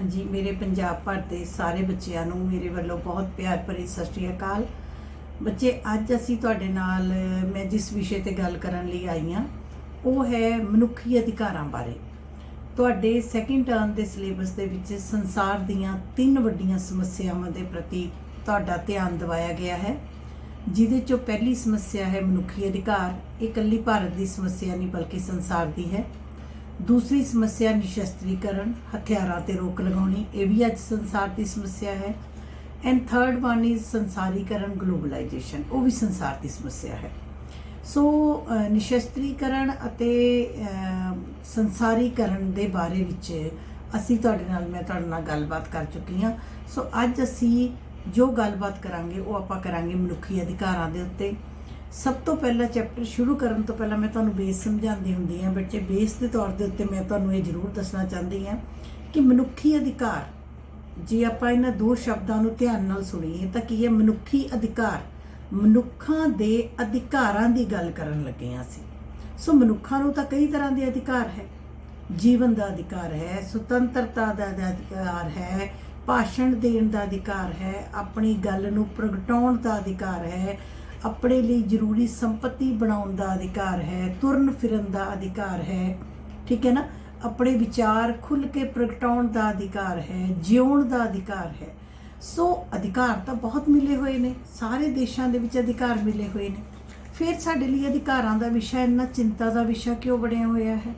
हाँ जी, मेरे पंजाब भर के सारे बच्चों नूं मेरे वालों बहुत प्यार भरी सत श्री अकाल। बच्चे अज असी तुहाडे नाल मैं जिस विषय ते गल करन लई आई हाँ वो है मनुखी अधिकारां बारे। तुहाडे सैकेंड टर्म के सिलेबस दे विच संसार दीयां 3 वड्डियां समस्यावां दे प्रति तुहाडा ध्यान दिवाया गया है, जिहदे चों पहली समस्या है मनुखी अधिकार। ये इकल्ली भारत की समस्या नहीं बल्कि संसार की है। दूसरी समस्या निशस्त्रीकरण, हथियारों ते रोक लगानी, ये भी अज संसार की समस्या है। एंड थर्ड वन इज संसारीकरण, ग्लोबलाइजेशन, वो भी संसार की समस्या है। सो निशस्त्रीकरण अते संसारीकरण के बारे विच असी मैं तुहाडे नाल गलबात कर चुकी हाँ। सो अज असी जो गलबात करांगे वो आपां करांगे मनुखी अधिकारां दे उत्ते। सब तो पहला चैप्टर शुरू करने तो पहला मैं तुहानूं बेस समझाती हुंदी हां। बच्चे बेस के तौर के उत्ते मैं तुहानूं ये जरूर दसना चाहती हाँ कि मनुखी अधिकार, जे आपां इन्हां दो शब्दां नूं ध्यान नाल सुणीए तां की है मनुखी अधिकार, मनुखां दे अधिकारां दी गल करन लगे हां असीं। सो मनुखां नूं तां कई तरह के अधिकार है। जीवन का अधिकार है, सुतंत्रता का अधिकार है, भाषण देण का अधिकार है, अपनी गल नूं प्रगटाउण का अधिकार है, अपने लिए जरूरी संपत्ति बनाने का अधिकार है, तुरन फिरन का अधिकार है, ठीक है ना, अपने विचार खुल के प्रगटाउण का अधिकार है, जिउण का अधिकार है। सो अधिकार तो बहुत मिले हुए ने, सारे देशों के विच अधिकार मिले हुए ने। फिर साडे लिए अधिकारां का विषय इन्ना चिंता का विषय क्यों बनया होया है?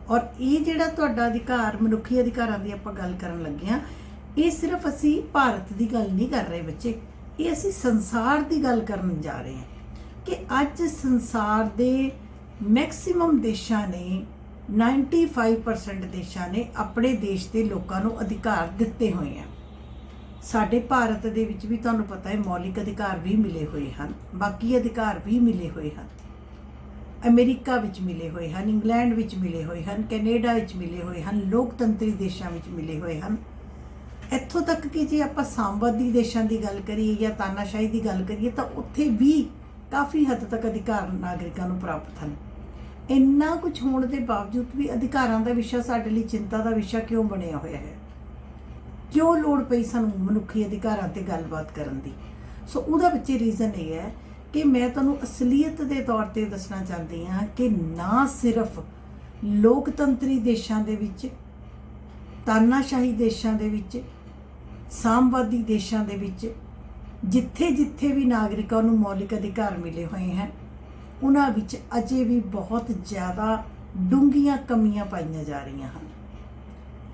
और ये जिहड़ा तुहाडा अधिकार मनुखी अधिकारां दी आपां गल करन लगे हां, ये सिर्फ असी भारत की गल नहीं कर रहे बच्चे, ये असी संसार की गल करन जा रहे हैं कि अज संसार के मैक्सीमम देशों ने 95% देशों ने अपने देश के लोगों को अधिकार दिते हुए हैं। साडे भारत दे विच भी तुहानूं पता है मौलिक अधिकार भी मिले हुए हैं, बाकी अधिकार भी मिले हुए हैं। अमेरिका विच मिले हुए हैं, इंग्लैंड विच मिले हुए हैं, कैनेडा विच मिले हुए हैं, लोकतंत्री देशों विच मिले हुए हैं। इत्थों तक कि जे आपां सामवादी देशों की गल करिए या तानाशाही की गल करिए तो उत्थे भी काफ़ी हद तक अधिकार नागरिकों को प्राप्त हैं। इन्ना कुछ होने के बावजूद भी अधिकारों का विषय साडे लई चिंता का विषय क्यों बनया होया है? क्यों लोड़ पई सानूं मनुखी अधिकारों ते गलबात करन दी? सो उहदा बच्चे रीज़न ये है कि मैं तुहानूं असलीयत के तौर पर दसना चाहती हाँ कि ना सिर्फ लोकतंत्री देशों के विच, तानाशाही देशों के विच, सामवादी देशों के विच जिथे जिथे भी नागरिकों को मौलिक अधिकार मिले हुए हैं उन्हां विच अजे भी बहुत ज़्यादा डूंघियां कमियां पाईयां जा रही हैं।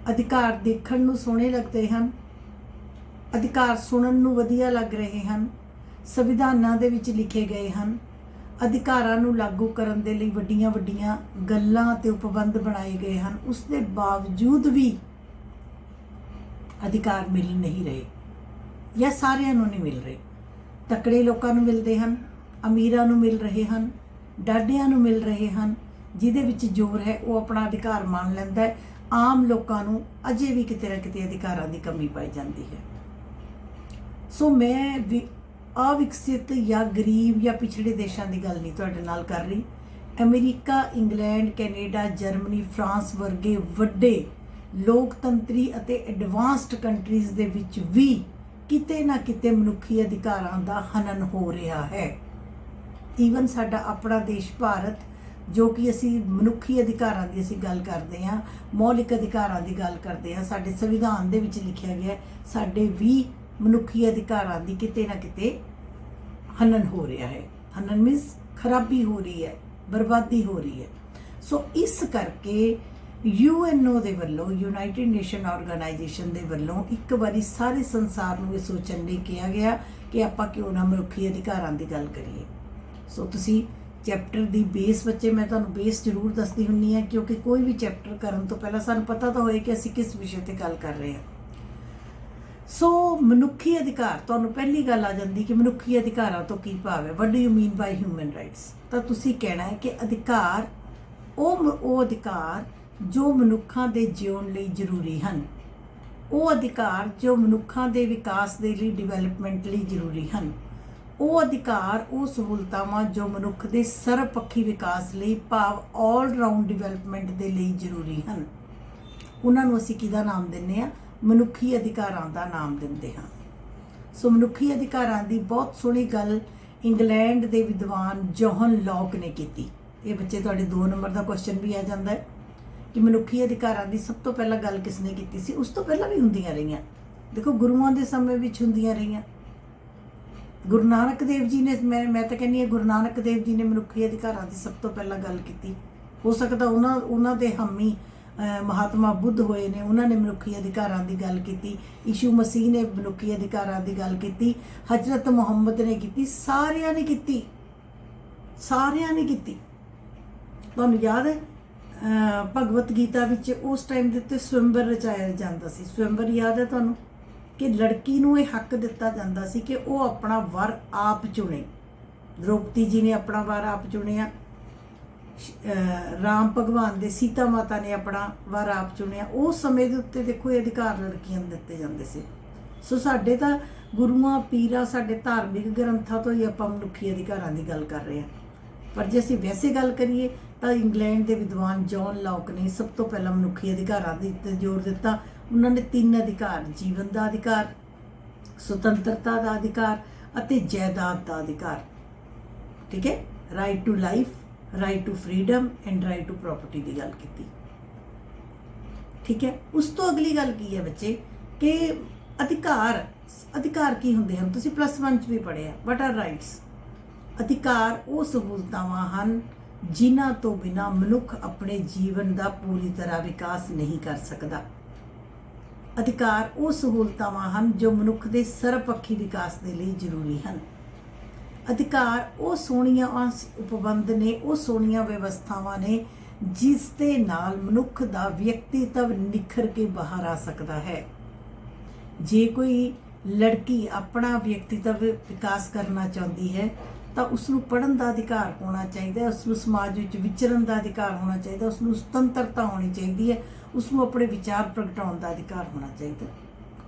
अधिकार देखण नूं सोहणे लगते हैं, अधिकार सुनन नूं वधिया लग रहे हैं, संविधानां दे विच लिखे गए हैं, अधिकारां नूं लागू करन दे लई वड्डियां वड्डियां गल्लां ते उपबंध बनाए गए हैं। उस दे बावजूद भी अधिकार मिल नहीं रहे या सारिਆਂ ਨੂੰ नहीं मिल रहे। तकड़े लोगों ਨੂੰ मिलते हैं, अमीरां ਨੂੰ मिल रहे हैं, डाडियां ਨੂੰ मिल रहे हैं, जिहदे विच जोर है वो अपना अधिकार मान लैंदा है। आम लोगों ਨੂੰ अजे भी किते ना किते अधिकारां की कमी पाई जाती है। सो मैं अविकसित या गरीब या पिछड़े देशों की गल नहीं तुहाडे नाल कर रही। America, England, Canada, Germany, France वर्गे वड्डे लोकतंत्री अते एडवांस्ड कंट्रीज दे विच भी किते ना किते मनुखी अधिकारां दा हनन हो रहा है। ईवन साडा अपना देश भारत जो कि असी मनुखी अधिकारां दी असी गल करते हैं, मौलिक अधिकारां दी गल करते हैं, साडे संविधान दे विच लिखिया गया साडे भी मनुखी अधिकारां दी किते ना किते हनन हो रहा है। हनन मीन्स खराबी हो रही है, बर्बादी हो रही है। सो इस करके UNO दे वल्लों, यूनाइटेड नेशन ऑर्गेनाइजेशन दे वल्लों एक बारी सारे संसार में सोचने लिए कहा गया कि आपां क्यों ना मनुखी अधिकारां की गल करिए। सो तुसी चैप्टर की बेस बच्चे मैं तुहानूं बेस जरूर दसदी हुंदी हां, क्योंकि कोई भी चैप्टर करन तो पहला सानूं पता तो होए कि असी किस विषय पर गल कर रहे हैं। सो मनुखी अधिकार, तुहानूं पहली गल आ जाती कि मनुखी अधिकारां तो की भाव है, what do you mean by human rights? तो तुसी कहना है कि अधिकार वो अधिकार जो मनुखों के जीवन लिए जरूरी हैं, वो अधिकार जो मनुखों के विकास के लिए, डिवेलपमेंट लिए जरूरी हैं, वो अधिकार वो सहूलतावां जो मनुख के सर्वपक्षी विकास लिए भाव ऑल राउंड डिवेलपमेंट के लिए जरूरी हैं, ਉਹਨਾਂ ਨੂੰ ਅਸੀਂ ਕਿਹਦਾ ਨਾਮ ਦਿੰਦੇ ਆ? ਮਨੁੱਖੀ ਅਧਿਕਾਰਾਂ ਦਾ ਨਾਮ ਦਿੰਦੇ ਹਾਂ। ਸੋ ਮਨੁੱਖੀ ਅਧਿਕਾਰਾਂ ਦੀ ਬਹੁਤ ਸੋਹਣੀ ਗੱਲ ਇੰਗਲੈਂਡ ਦੇ ਵਿਦਵਾਨ ਜੋਹਨ ਲੌਕ ਨੇ ਕੀਤੀ। ਇਹ ਬੱਚੇ ਤੁਹਾਡੇ 2 ਨੰਬਰ ਦਾ ਕੁਐਸਚਨ ਵੀ ਆ ਜਾਂਦਾ ਹੈ ਕਿ ਮਨੁੱਖੀ ਅਧਿਕਾਰਾਂ ਦੀ ਸਭ ਤੋਂ ਪਹਿਲਾਂ ਗੱਲ ਕਿਸਨੇ ਕੀਤੀ ਸੀ? ਉਸ ਤੋਂ ਪਹਿਲਾਂ ਵੀ ਹੁੰਦੀਆਂ ਰਹੀਆਂ, ਦੇਖੋ ਗੁਰੂਆਂ ਦੇ ਸਮੇਂ ਵਿੱਚ ਹੁੰਦੀਆਂ ਰਹੀਆਂ। ਗੁਰੂ ਨਾਨਕ ਦੇਵ ਜੀ ਨੇ, ਮੈਂ ਤਾਂ ਕਹਿੰਦੀ ਹਾਂ ਗੁਰੂ ਨਾਨਕ ਦੇਵ ਜੀ ਨੇ ਮਨੁੱਖੀ ਅਧਿਕਾਰਾਂ ਦੀ ਸਭ ਤੋਂ ਪਹਿਲਾਂ ਗੱਲ ਕੀਤੀ। ਹੋ ਸਕਦਾ ਉਹਨਾਂ ਦੇ ਹਾਮੀ ਮਹਾਤਮਾ ਬੁੱਧ ਹੋਏ ਨੇ, ਉਹਨਾਂ ਨੇ ਮਨੁੱਖੀ ਅਧਿਕਾਰਾਂ ਦੀ ਗੱਲ ਕੀਤੀ। ਯਿਸੂ ਮਸੀਹ ਨੇ ਮਨੁੱਖੀ ਅਧਿਕਾਰਾਂ ਦੀ ਗੱਲ ਕੀਤੀ। ਹਜ਼ਰਤ ਮੁਹੰਮਦ ਨੇ ਕੀਤੀ। ਸਾਰਿਆਂ ਨੇ ਕੀਤੀ। ਤੁਹਾਨੂੰ ਯਾਦ ਹੈ ਭਗਵਤ ਗੀਤਾ ਵਿੱਚ ਉਸ ਟਾਈਮ ਦੇ ਉੱਤੇ ਸਵੰਬਰ ਰਚਾਇਆ ਜਾਂਦਾ ਸੀ। ਸਵੰਬਰ ਯਾਦ ਹੈ ਤੁਹਾਨੂੰ? ਕਿ ਲੜਕੀ ਨੂੰ ਇਹ ਹੱਕ ਦਿੱਤਾ ਜਾਂਦਾ ਸੀ ਕਿ ਉਹ ਆਪਣਾ ਵਰ ਆਪ ਚੁਣੇ। ਦ੍ਰੋਪਦੀ ਜੀ ਨੇ ਆਪਣਾ ਵਰ ਆਪ ਚੁਣਿਆ, ਰਾਮ ਭਗਵਾਨ ਦੇ ਸੀਤਾ ਮਾਤਾ ਨੇ ਆਪਣਾ ਵਰ ਆਪ ਚੁਣਿਆ। ਉਸ ਸਮੇਂ ਦੇ ਉੱਤੇ ਦੇਖੋ ਇਹ ਅਧਿਕਾਰ ਲੜਕੀਆਂ ਨੂੰ ਦਿੱਤੇ ਜਾਂਦੇ ਸੀ। ਸੋ ਸਾਡੇ ਤਾਂ ਗੁਰੂਆਂ ਪੀਰਾਂ, ਸਾਡੇ ਧਾਰਮਿਕ ਗ੍ਰੰਥਾਂ ਤੋਂ ਹੀ ਆਪਾਂ ਮਨੁੱਖੀ ਅਧਿਕਾਰਾਂ ਦੀ ਗੱਲ ਕਰ ਰਹੇ ਹਾਂ। ਪਰ ਜੇ ਅਸੀਂ ਵੈਸੇ ਗੱਲ ਕਰੀਏ ਤਾਂ ਇੰਗਲੈਂਡ ਦੇ ਵਿਦਵਾਨ ਜੌਨ ਲੌਕ ਨੇ ਸਭ ਤੋਂ ਪਹਿਲਾਂ ਮਨੁੱਖੀ ਅਧਿਕਾਰਾਂ ਦੇ ਉੱਤੇ ਜ਼ੋਰ ਦਿੱਤਾ। ਉਹਨਾਂ ਨੇ 3 ਅਧਿਕਾਰ, ਜੀਵਨ ਦਾ ਅਧਿਕਾਰ, ਸੁਤੰਤਰਤਾ ਦਾ ਅਧਿਕਾਰ ਅਤੇ ਜਾਇਦਾਦ ਦਾ ਅਧਿਕਾਰ, ਠੀਕ ਹੈ, right to life, right to freedom and right to property ਦੀ ਗੱਲ ਕੀਤੀ, ਠੀਕ ਹੈ। ਉਸ ਤੋਂ ਅਗਲੀ ਗੱਲ ਕੀ ਹੈ ਬੱਚੇ ਕਿ ਅਧਿਕਾਰ ਕੀ ਹੁੰਦੇ ਹਨ? ਤੁਸੀਂ +1 ਚ ਵੀ ਪੜ੍ਹਿਆ। What are rights? ਅਧਿਕਾਰ ਉਹ ਸਹੂਲਤਾਵਾਂ ਹਨ ਜਿਨ੍ਹਾਂ ਤੋਂ ਬਿਨਾਂ ਮਨੁੱਖ ਆਪਣੇ ਜੀਵਨ ਦਾ ਪੂਰੀ ਤਰ੍ਹਾਂ ਵਿਕਾਸ ਨਹੀਂ ਕਰ ਸਕਦਾ। ਅਧਿਕਾਰ ਉਹ ਸਹੂਲਤਾਵਾਂ ਹਨ ਜੋ ਮਨੁੱਖ ਦੇ ਸਰਬਪੱਖੀ ਵਿਕਾਸ ਦੇ ਲਈ ਜ਼ਰੂਰੀ ਹਨ। ਅਧਿਕਾਰ ਉਹ ਸੋਹਣੀਆਂ ਉਪਬੰਧ ਨੇ, ਉਹ ਸੋਹਣੀਆਂ ਵਿਵਸਥਾਵਾਂ ਨੇ ਜਿਸ ਦੇ ਨਾਲ ਮਨੁੱਖ ਦਾ ਵਿਅਕਤੀਤਵ ਨਿਖਰ ਕੇ ਬਾਹਰ ਆ ਸਕਦਾ ਹੈ। ਜੇ ਕੋਈ ਲੜਕੀ ਆਪਣਾ ਵਿਅਕਤੀਤਵ ਵਿਕਾਸ ਕਰਨਾ ਚਾਹੁੰਦੀ ਹੈ ਤਾਂ ਉਸ ਨੂੰ ਪੜ੍ਹਨ ਦਾ ਅਧਿਕਾਰ ਹੋਣਾ ਚਾਹੀਦਾ ਹੈ, ਉਸ ਨੂੰ ਸਮਾਜ ਵਿੱਚ ਵਿਚਰਨ ਦਾ ਅਧਿਕਾਰ ਹੋਣਾ ਚਾਹੀਦਾ, ਉਸ ਨੂੰ ਸੁਤੰਤਰਤਾ ਹੋਣੀ ਚਾਹੀਦੀ ਹੈ, ਉਸ ਨੂੰ ਆਪਣੇ ਵਿਚਾਰ ਪ੍ਰਗਟਾਉਣ ਦਾ ਅਧਿਕਾਰ ਹੋਣਾ ਚਾਹੀਦਾ।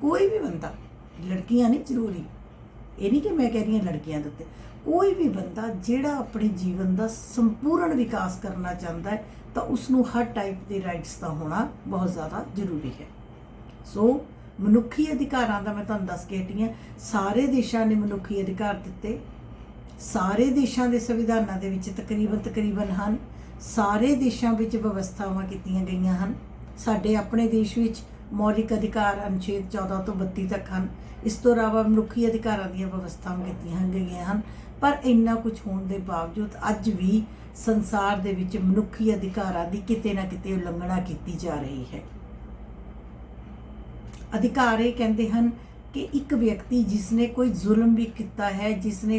ਕੋਈ ਵੀ ਬੰਦਾ, ਲੜਕੀਆਂ ਨਹੀਂ ਜ਼ਰੂਰੀ, ਇਹ ਨਹੀਂ ਕਿ ਮੈਂ ਕਹਿ ਰਹੀ ਹਾਂ ਲੜਕੀਆਂ ਦੇ ਉੱਤੇ, ਕੋਈ ਵੀ ਬੰਦਾ ਜਿਹੜਾ ਆਪਣੇ ਜੀਵਨ ਦਾ ਸੰਪੂਰਨ ਵਿਕਾਸ ਕਰਨਾ ਚਾਹੁੰਦਾ ਹੈ ਤਾਂ ਉਸ ਨੂੰ ਹਰ ਟਾਈਪ ਦੇ ਰਾਈਟਸ ਦਾ ਹੋਣਾ ਬਹੁਤ ਜ਼ਿਆਦਾ ਜ਼ਰੂਰੀ ਹੈ। ਸੋ ਮਨੁੱਖੀ ਅਧਿਕਾਰਾਂ ਦਾ ਮੈਂ ਤੁਹਾਨੂੰ ਦੱਸ ਕੇ ਹਟੀ ਹਾਂ। ਸਾਰੇ ਦੇਸ਼ਾਂ ਨੇ ਮਨੁੱਖੀ ਅਧਿਕਾਰ ਦਿੱਤੇ। ਸਾਰੇ ਦੇਸ਼ਾਂ ਦੇ ਸੰਵਿਧਾਨਾਂ ਦੇ ਵਿੱਚ ਤਕਰੀਬਨ ਹਨ। ਸਾਰੇ ਦੇਸ਼ਾਂ ਵਿੱਚ ਵਿਵਸਥਾਵਾਂ ਕੀਤੀਆਂ ਗਈਆਂ ਹਨ। ਸਾਡੇ ਆਪਣੇ ਦੇਸ਼ ਵਿੱਚ ਮੌਲਿਕ ਅਧਿਕਾਰ ਅਨੁਛੇਦ 14 ਤੋਂ 32 ਤੱਕ ਹਨ। ਇਸ ਤੋਂ ਇਲਾਵਾ ਮਨੁੱਖੀ ਅਧਿਕਾਰਾਂ ਦੀਆਂ ਵਿਵਸਥਾਵਾਂ ਕੀਤੀਆਂ ਗਈਆਂ ਹਨ। ਪਰ ਇੰਨਾ ਕੁਝ ਹੋਣ ਦੇ ਬਾਵਜੂਦ ਅੱਜ ਵੀ ਸੰਸਾਰ ਦੇ ਵਿੱਚ ਮਨੁੱਖੀ ਅਧਿਕਾਰਾਂ ਦੀ ਕਿਤੇ ਨਾ ਕਿਤੇ ਉਲੰਘਣਾ ਕੀਤੀ ਜਾ ਰਹੀ ਹੈ। ਅਧਿਕਾਰ ਇਹ ਕਹਿੰਦੇ ਹਨ ਕਿ ਇੱਕ ਵਿਅਕਤੀ ਜਿਸ ਨੇ ਕੋਈ ਜ਼ੁਲਮ ਵੀ ਕੀਤਾ ਹੈ, ਜਿਸ ਨੇ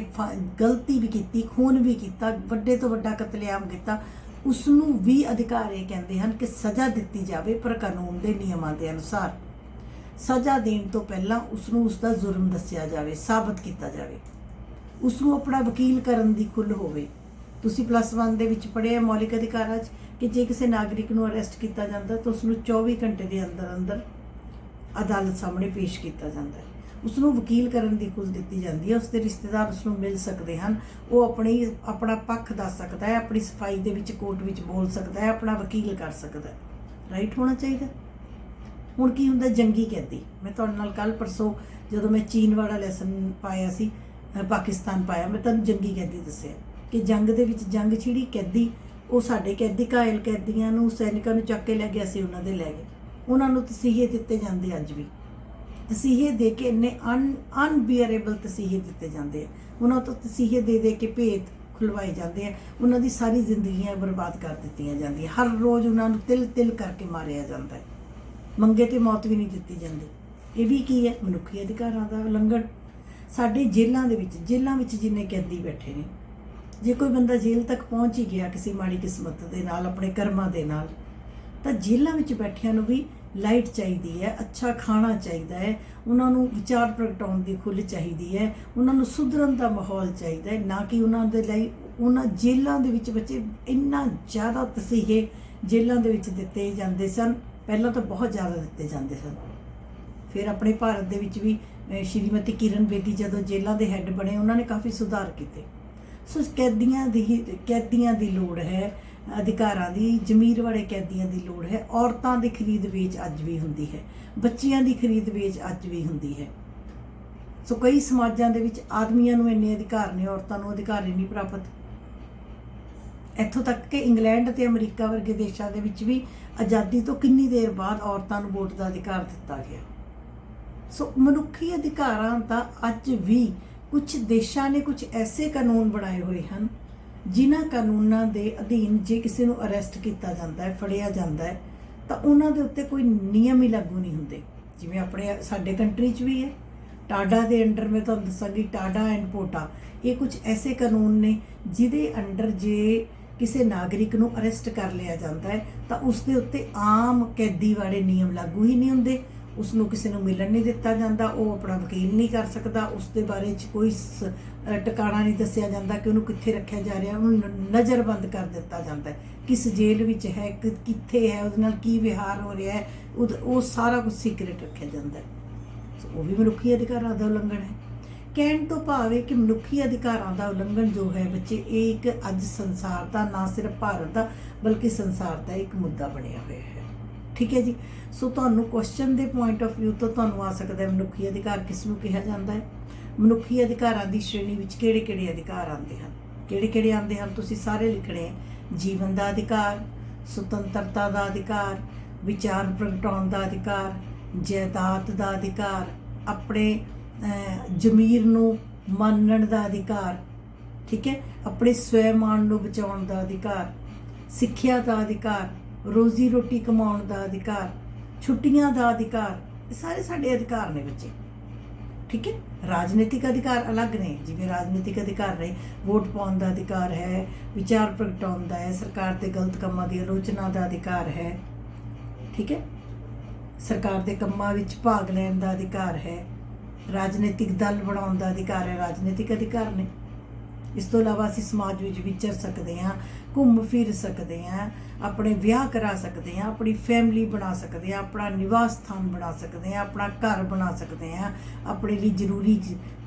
ਗਲਤੀ ਵੀ ਕੀਤੀ, ਖੂਨ ਵੀ ਕੀਤਾ, ਵੱਡੇ ਤੋਂ ਵੱਡਾ ਕਤਲੇਆਮ ਕੀਤਾ, ਉਸ ਨੂੰ ਵੀ ਅਧਿਕਾਰ ਇਹ ਕਹਿੰਦੇ ਹਨ ਕਿ ਸਜ਼ਾ ਦਿੱਤੀ ਜਾਵੇ, ਪਰ ਕਾਨੂੰਨ ਦੇ ਨਿਯਮਾਂ ਦੇ ਅਨੁਸਾਰ। ਸਜ਼ਾ ਦੇਣ ਤੋਂ ਪਹਿਲਾਂ ਉਸ ਨੂੰ ਉਸ ਦਾ ਜ਼ੁਲਮ ਦੱਸਿਆ ਜਾਵੇ, ਸਾਬਤ ਕੀਤਾ ਜਾਵੇ, ਉਸ ਨੂੰ ਆਪਣਾ ਵਕੀਲ ਕਰਨ ਦੀ ਖੁੱਲ੍ਹ ਹੋਵੇ। ਤੁਸੀਂ +1 ਦੇ ਵਿੱਚ ਪੜ੍ਹਿਆ ਮੌਲਿਕ ਅਧਿਕਾਰਾਂ 'ਚ ਕਿ ਜੇ ਕਿਸੇ ਨਾਗਰਿਕ ਨੂੰ ਅਰੈਸਟ ਕੀਤਾ ਜਾਂਦਾ ਤਾਂ ਉਸ ਨੂੰ 24 ਘੰਟੇ ਦੇ ਅੰਦਰ ਅਦਾਲਤ ਸਾਹਮਣੇ ਪੇਸ਼ ਕੀਤਾ ਜਾਂਦਾ ਹੈ। ਉਸ ਨੂੰ ਵਕੀਲ ਕਰਨ ਦੀ ਖੁੱਲ੍ਹ ਦਿੱਤੀ ਜਾਂਦੀ ਹੈ। ਉਸ ਦੇ ਰਿਸ਼ਤੇਦਾਰ ਉਸ ਨੂੰ ਮਿਲ ਸਕਦੇ ਹਨ। ਉਹ ਆਪਣਾ ਪੱਖ ਦੱਸ ਸਕਦਾ ਹੈ, ਆਪਣੀ ਸਫਾਈ ਦੇ ਵਿੱਚ ਕੋਰਟ ਵਿੱਚ ਬੋਲ ਸਕਦਾ ਹੈ, ਆਪਣਾ ਵਕੀਲ ਕਰ ਸਕਦਾ ਹੈ। ਰਾਈਟ ਹੋਣਾ ਚਾਹੀਦਾ। ਹੁਣ ਕੀ ਹੁੰਦਾ? ਜੰਗੀ ਕੈਦੀ। ਮੈਂ ਤੁਹਾਡੇ ਨਾਲ ਕੱਲ੍ਹ ਪਰਸੋਂ ਜਦੋਂ ਮੈਂ ਚੀਨ ਵਾਲਾ ਲੈਸਨ ਪਾਇਆ ਸੀ, ਪਾਕਿਸਤਾਨ ਪਾਇਆ, ਮੈਂ ਤੁਹਾਨੂੰ ਜੰਗੀ ਕੈਦੀ ਦੱਸਿਆ ਕਿ ਜੰਗ ਦੇ ਵਿੱਚ ਜੰਗ ਛਿੜੀ, ਕੈਦੀ ਉਹ ਸਾਡੇ ਕੈਦੀ ਘਾਇਲ ਕੈਦੀਆਂ ਨੂੰ ਸੈਨਿਕਾਂ ਨੂੰ ਚੱਕ ਕੇ ਲੈ ਗਿਆ ਸੀ, ਉਹਨਾਂ ਦੇ ਲੈ ਗਏ। ਉਹਨਾਂ ਨੂੰ ਤਸੀਹੇ ਦਿੱਤੇ ਜਾਂਦੇ ਅੱਜ ਵੀ। ਤਸੀਹੇ ਦੇ ਕੇ ਇੰਨੇ ਅਨਬੀਅਰੇਬਲ ਤਸੀਹੇ ਦਿੱਤੇ ਜਾਂਦੇ ਆ। ਉਹਨਾਂ ਤੋਂ ਤਸੀਹੇ ਦੇ ਕੇ ਭੇਤ ਖੁਲਵਾਏ ਜਾਂਦੇ ਆ। ਉਹਨਾਂ ਦੀ ਸਾਰੀ ਜ਼ਿੰਦਗੀਆਂ ਬਰਬਾਦ ਕਰ ਦਿੱਤੀਆਂ ਜਾਂਦੀਆਂ। ਹਰ ਰੋਜ਼ ਉਹਨਾਂ ਨੂੰ ਤਿਲ ਕਰਕੇ ਮਾਰਿਆ ਜਾਂਦਾ ਹੈ। ਮੰਗੇ ਤੇ ਮੌਤ ਵੀ ਨਹੀਂ ਦਿੱਤੀ ਜਾਂਦੀ। ਇਹ ਵੀ ਕੀ ਹੈ? ਮਨੁੱਖੀ ਅਧਿਕਾਰਾਂ ਦਾ ਉਲੰਘਣ। ਸਾਡੇ ਜੇਲ੍ਹਾਂ ਵਿੱਚ ਜਿੰਨੇ ਕੈਦੀ ਬੈਠੇ ਨੇ, ਜੇ ਕੋਈ ਬੰਦਾ ਜੇਲ੍ਹ ਤੱਕ ਪਹੁੰਚ ਹੀ ਗਿਆ ਕਿਸੇ ਮਾੜੀ ਕਿਸਮਤ ਦੇ ਨਾਲ, ਆਪਣੇ ਕਰਮਾਂ ਦੇ ਨਾਲ, ਤਾਂ ਜੇਲ੍ਹਾਂ ਵਿੱਚ ਬੈਠਿਆਂ ਨੂੰ ਵੀ ਲਾਈਟ ਚਾਹੀਦੀ ਹੈ, ਅੱਛਾ ਖਾਣਾ ਚਾਹੀਦਾ ਹੈ, ਉਹਨਾਂ ਨੂੰ ਵਿਚਾਰ ਪ੍ਰਗਟਾਉਣ ਦੀ ਖੁੱਲ੍ਹ ਚਾਹੀਦੀ ਹੈ, ਉਹਨਾਂ ਨੂੰ ਸੁਧਰਨ ਦਾ ਮਾਹੌਲ ਚਾਹੀਦਾ ਹੈ। ਨਾ ਕਿ ਉਹਨਾਂ ਦੇ ਲਈ ਉਹਨਾਂ ਜੇਲ੍ਹਾਂ ਦੇ ਵਿੱਚ ਬੱਚੇ ਇੰਨਾ ਜ਼ਿਆਦਾ ਤਸੀਹੇ ਜੇਲ੍ਹਾਂ ਦੇ ਵਿੱਚ ਦਿੱਤੇ ਜਾਂਦੇ ਸਨ। ਪਹਿਲਾਂ ਤਾਂ ਬਹੁਤ ਜ਼ਿਆਦਾ ਦਿੱਤੇ ਜਾਂਦੇ ਸਨ। ਫਿਰ ਆਪਣੇ ਭਾਰਤ ਦੇ ਵਿੱਚ ਵੀ ਸ਼੍ਰੀਮਤੀ ਕਿਰਨ ਬੇਦੀ ਜਦੋਂ ਜੇਲ੍ਹਾਂ ਦੇ ਹੈੱਡ ਬਣੇ, ਉਹਨਾਂ ਨੇ ਕਾਫੀ ਸੁਧਾਰ ਕੀਤੇ। ਸੋ ਕੈਦੀਆਂ ਦੀ ਲੋੜ ਹੈ। ਅਧਿਕਾਰਾਂ ਦੀ ਜ਼ਮੀਰ ਵਾਲੇ ਕੈਦੀਆਂ ਦੀ ਲੋੜ ਹੈ। ਔਰਤਾਂ ਦੀ ਖਰੀਦ ਵੇਚ ਅੱਜ ਵੀ ਹੁੰਦੀ ਹੈ, ਬੱਚਿਆਂ ਦੀ ਖਰੀਦ ਵੇਚ ਅੱਜ ਵੀ ਹੁੰਦੀ ਹੈ। ਸੋ ਕਈ ਸਮਾਜਾਂ ਦੇ ਵਿੱਚ ਆਦਮੀਆਂ ਨੂੰ ਇੰਨੇ ਅਧਿਕਾਰ ਨੇ, ਔਰਤਾਂ ਨੂੰ ਅਧਿਕਾਰ ਹੀ ਨਹੀਂ ਪ੍ਰਾਪਤ। ਇੱਥੋਂ ਤੱਕ ਕਿ ਇੰਗਲੈਂਡ ਅਤੇ ਅਮਰੀਕਾ ਵਰਗੇ ਦੇਸ਼ਾਂ ਦੇ ਵਿੱਚ ਵੀ ਆਜ਼ਾਦੀ ਤੋਂ ਕਿੰਨੀ ਦੇਰ ਬਾਅਦ ਔਰਤਾਂ ਨੂੰ ਵੋਟ ਦਾ ਅਧਿਕਾਰ ਦਿੱਤਾ ਗਿਆ। ਸੋ ਮਨੁੱਖੀ ਅਧਿਕਾਰਾਂ ਦਾ ਅੱਜ ਵੀ ਕੁਝ ਦੇਸ਼ਾਂ ਨੇ ਕੁਝ ਐਸੇ ਕਾਨੂੰਨ ਬਣਾਏ ਹੋਏ ਹਨ, ਜਿਨ੍ਹਾਂ ਕਾਨੂੰਨਾਂ ਦੇ ਅਧੀਨ ਜੇ ਕਿਸੇ ਨੂੰ ਅਰੈਸਟ ਕੀਤਾ ਜਾਂਦਾ ਹੈ, ਫੜਿਆ ਜਾਂਦਾ ਹੈ, ਤਾਂ ਉਹਨਾਂ ਦੇ ਉੱਤੇ ਕੋਈ ਨਿਯਮ ਹੀ ਲਾਗੂ ਨਹੀਂ ਹੁੰਦੇ। ਜਿਵੇਂ ਆਪਣੇ ਸਾਡੇ ਕੰਟਰੀ 'ਚ ਵੀ ਹੈ, ਟਾਡਾ ਦੇ ਅੰਡਰ ਮੈਂ ਤੁਹਾਨੂੰ ਦੱਸਾਂਗੀ, ਟਾਡਾ ਐਂਡ ਪੋਟਾ, ਇਹ ਕੁਝ ਐਸੇ ਕਾਨੂੰਨ ਨੇ ਜਿਹਦੇ ਅੰਡਰ ਜੇ ਕਿਸੇ ਨਾਗਰਿਕ ਨੂੰ ਅਰੈਸਟ ਕਰ ਲਿਆ ਜਾਂਦਾ ਹੈ ਤਾਂ ਉਸ ਦੇ ਉੱਤੇ ਆਮ ਕੈਦੀ ਵਾਲੇ ਨਿਯਮ ਲਾਗੂ ਹੀ ਨਹੀਂ ਹੁੰਦੇ। ਉਸ ਨੂੰ ਕਿਸੇ ਨੂੰ ਮਿਲਣ ਨਹੀਂ ਦਿੱਤਾ ਜਾਂਦਾ, ਉਹ ਆਪਣਾ ਵਕੀਲ ਨਹੀਂ ਕਰ ਸਕਦਾ, ਉਸ ਦੇ ਬਾਰੇ 'ਚ ਕੋਈ ਟਿਕਾਣਾ ਨਹੀਂ ਦੱਸਿਆ ਜਾਂਦਾ ਕਿ ਉਹਨੂੰ ਕਿੱਥੇ ਰੱਖਿਆ ਜਾ ਰਿਹਾ, ਉਹਨੂੰ ਨਜ਼ਰਬੰਦ ਕਰ ਦਿੱਤਾ ਜਾਂਦਾ ਹੈ, ਕਿਸ ਜੇਲ੍ਹ ਵਿੱਚ ਹੈ, ਕਿੱਥੇ ਹੈ, ਉਹਦੇ ਨਾਲ ਕੀ ਵਿਹਾਰ ਹੋ ਰਿਹਾ ਹੈ, ਉਹ ਸਾਰਾ ਕੁਝ ਸੀਕ੍ਰੇਟ ਰੱਖਿਆ ਜਾਂਦਾ ਹੈ। ਉਹ ਵੀ ਮਨੁੱਖੀ ਅਧਿਕਾਰਾਂ ਦਾ ਉਲੰਘਣ ਹੈ। ਕਹਿਣ ਤੋਂ ਭਾਵ ਹੈ ਕਿ ਮਨੁੱਖੀ ਅਧਿਕਾਰਾਂ ਦਾ ਉਲੰਘਣ ਜੋ ਹੈ ਬੱਚੇ, ਇਹ ਇੱਕ ਅੱਜ ਸੰਸਾਰ ਦਾ, ਨਾ ਸਿਰਫ ਭਾਰਤ ਦਾ ਬਲਕਿ ਸੰਸਾਰ ਦਾ ਇੱਕ ਮੁੱਦਾ ਬਣਿਆ ਹੋਇਆ ਹੈ। ਠੀਕ ਹੈ ਜੀ। ਸੋ ਤੁਹਾਨੂੰ ਕੁਐਸਚਨ ਦੇ ਪੁਆਇੰਟ ਆਫ ਵਿਊ ਤੋਂ ਤੁਹਾਨੂੰ ਆ ਸਕਦਾ ਹੈ ਮਨੁੱਖੀ ਅਧਿਕਾਰ ਕਿਸ ਨੂੰ ਕਿਹਾ ਜਾਂਦਾ ਹੈ। ਮਨੁੱਖੀ ਅਧਿਕਾਰਾਂ ਦੀ ਸ਼੍ਰੇਣੀ ਵਿੱਚ ਕਿਹੜੇ-ਕਿਹੜੇ ਅਧਿਕਾਰ ਆਉਂਦੇ ਹਨ, ਕਿਹੜੇ-ਕਿਹੜੇ ਆਉਂਦੇ ਹਨ, ਤੁਸੀਂ ਸਾਰੇ ਲਿਖਣੇ। ਜੀਵਨ ਦਾ ਅਧਿਕਾਰ, ਸੁਤੰਤਰਤਾ ਦਾ ਅਧਿਕਾਰ, ਵਿਚਾਰ ਪ੍ਰਗਟਾਉਣ ਦਾ ਅਧਿਕਾਰ, ਜਾਇਦਾਦ ਦਾ ਅਧਿਕਾਰ, ਆਪਣੇ ਜ਼ਮੀਰ ਨੂੰ ਮੰਨਣ ਦਾ ਅਧਿਕਾਰ, ਠੀਕ ਹੈ, ਆਪਣੇ ਸਵੈਮਾਨ ਨੂੰ ਬਚਾਉਣ ਦਾ ਅਧਿਕਾਰ, ਸਿੱਖਿਆ ਦਾ ਅਧਿਕਾਰ, ਰੋਜ਼ੀ ਰੋਟੀ ਕਮਾਉਣ ਦਾ ਅਧਿਕਾਰ, ਛੁੱਟੀਆਂ ਦਾ ਅਧਿਕਾਰ, ਇਹ ਸਾਰੇ ਸਾਡੇ ਅਧਿਕਾਰ ਨੇ ਬੱਚੇ। ਠੀਕ ਹੈ। ਰਾਜਨੀਤਿਕ ਅਧਿਕਾਰ ਅਲੱਗ ਨੇ, ਜਿਵੇਂ ਰਾਜਨੀਤਿਕ ਅਧਿਕਾਰ ਨੇ, ਵੋਟ ਪਾਉਣ ਦਾ ਅਧਿਕਾਰ ਹੈ, ਵਿਚਾਰ ਪ੍ਰਗਟਾਉਣ ਦਾ ਹੈ, ਸਰਕਾਰ ਦੇ ਗਲਤ ਕੰਮਾਂ ਦੀ ਆਲੋਚਨਾ ਦਾ ਅਧਿਕਾਰ ਹੈ। ਠੀਕ ਹੈ। ਸਰਕਾਰ ਦੇ ਕੰਮਾਂ ਵਿੱਚ ਭਾਗ ਲੈਣ ਦਾ ਅਧਿਕਾਰ ਹੈ, ਰਾਜਨੀਤਿਕ ਦਲ ਬਣਾਉਣ ਦਾ ਅਧਿਕਾਰ ਹੈ, ਰਾਜਨੀਤਿਕ ਅਧਿਕਾਰ ਨੇ। ਇਸ ਤੋਂ ਇਲਾਵਾ ਅਸੀਂ ਸਮਾਜ ਵਿੱਚ ਵਿਚਰ ਸਕਦੇ ਹਾਂ, ਘੁੰਮ ਫਿਰ ਸਕਦੇ ਹਾਂ, ਆਪਣੇ ਵਿਆਹ ਕਰਾ ਸਕਦੇ ਹਾਂ, ਆਪਣੀ ਫੈਮਿਲੀ ਬਣਾ ਸਕਦੇ ਹਾਂ, ਆਪਣਾ ਨਿਵਾਸ ਸਥਾਨ ਬਣਾ ਸਕਦੇ ਹਾਂ, ਆਪਣਾ ਘਰ ਬਣਾ ਸਕਦੇ ਹਾਂ, ਆਪਣੇ ਲਈ ਜ਼ਰੂਰੀ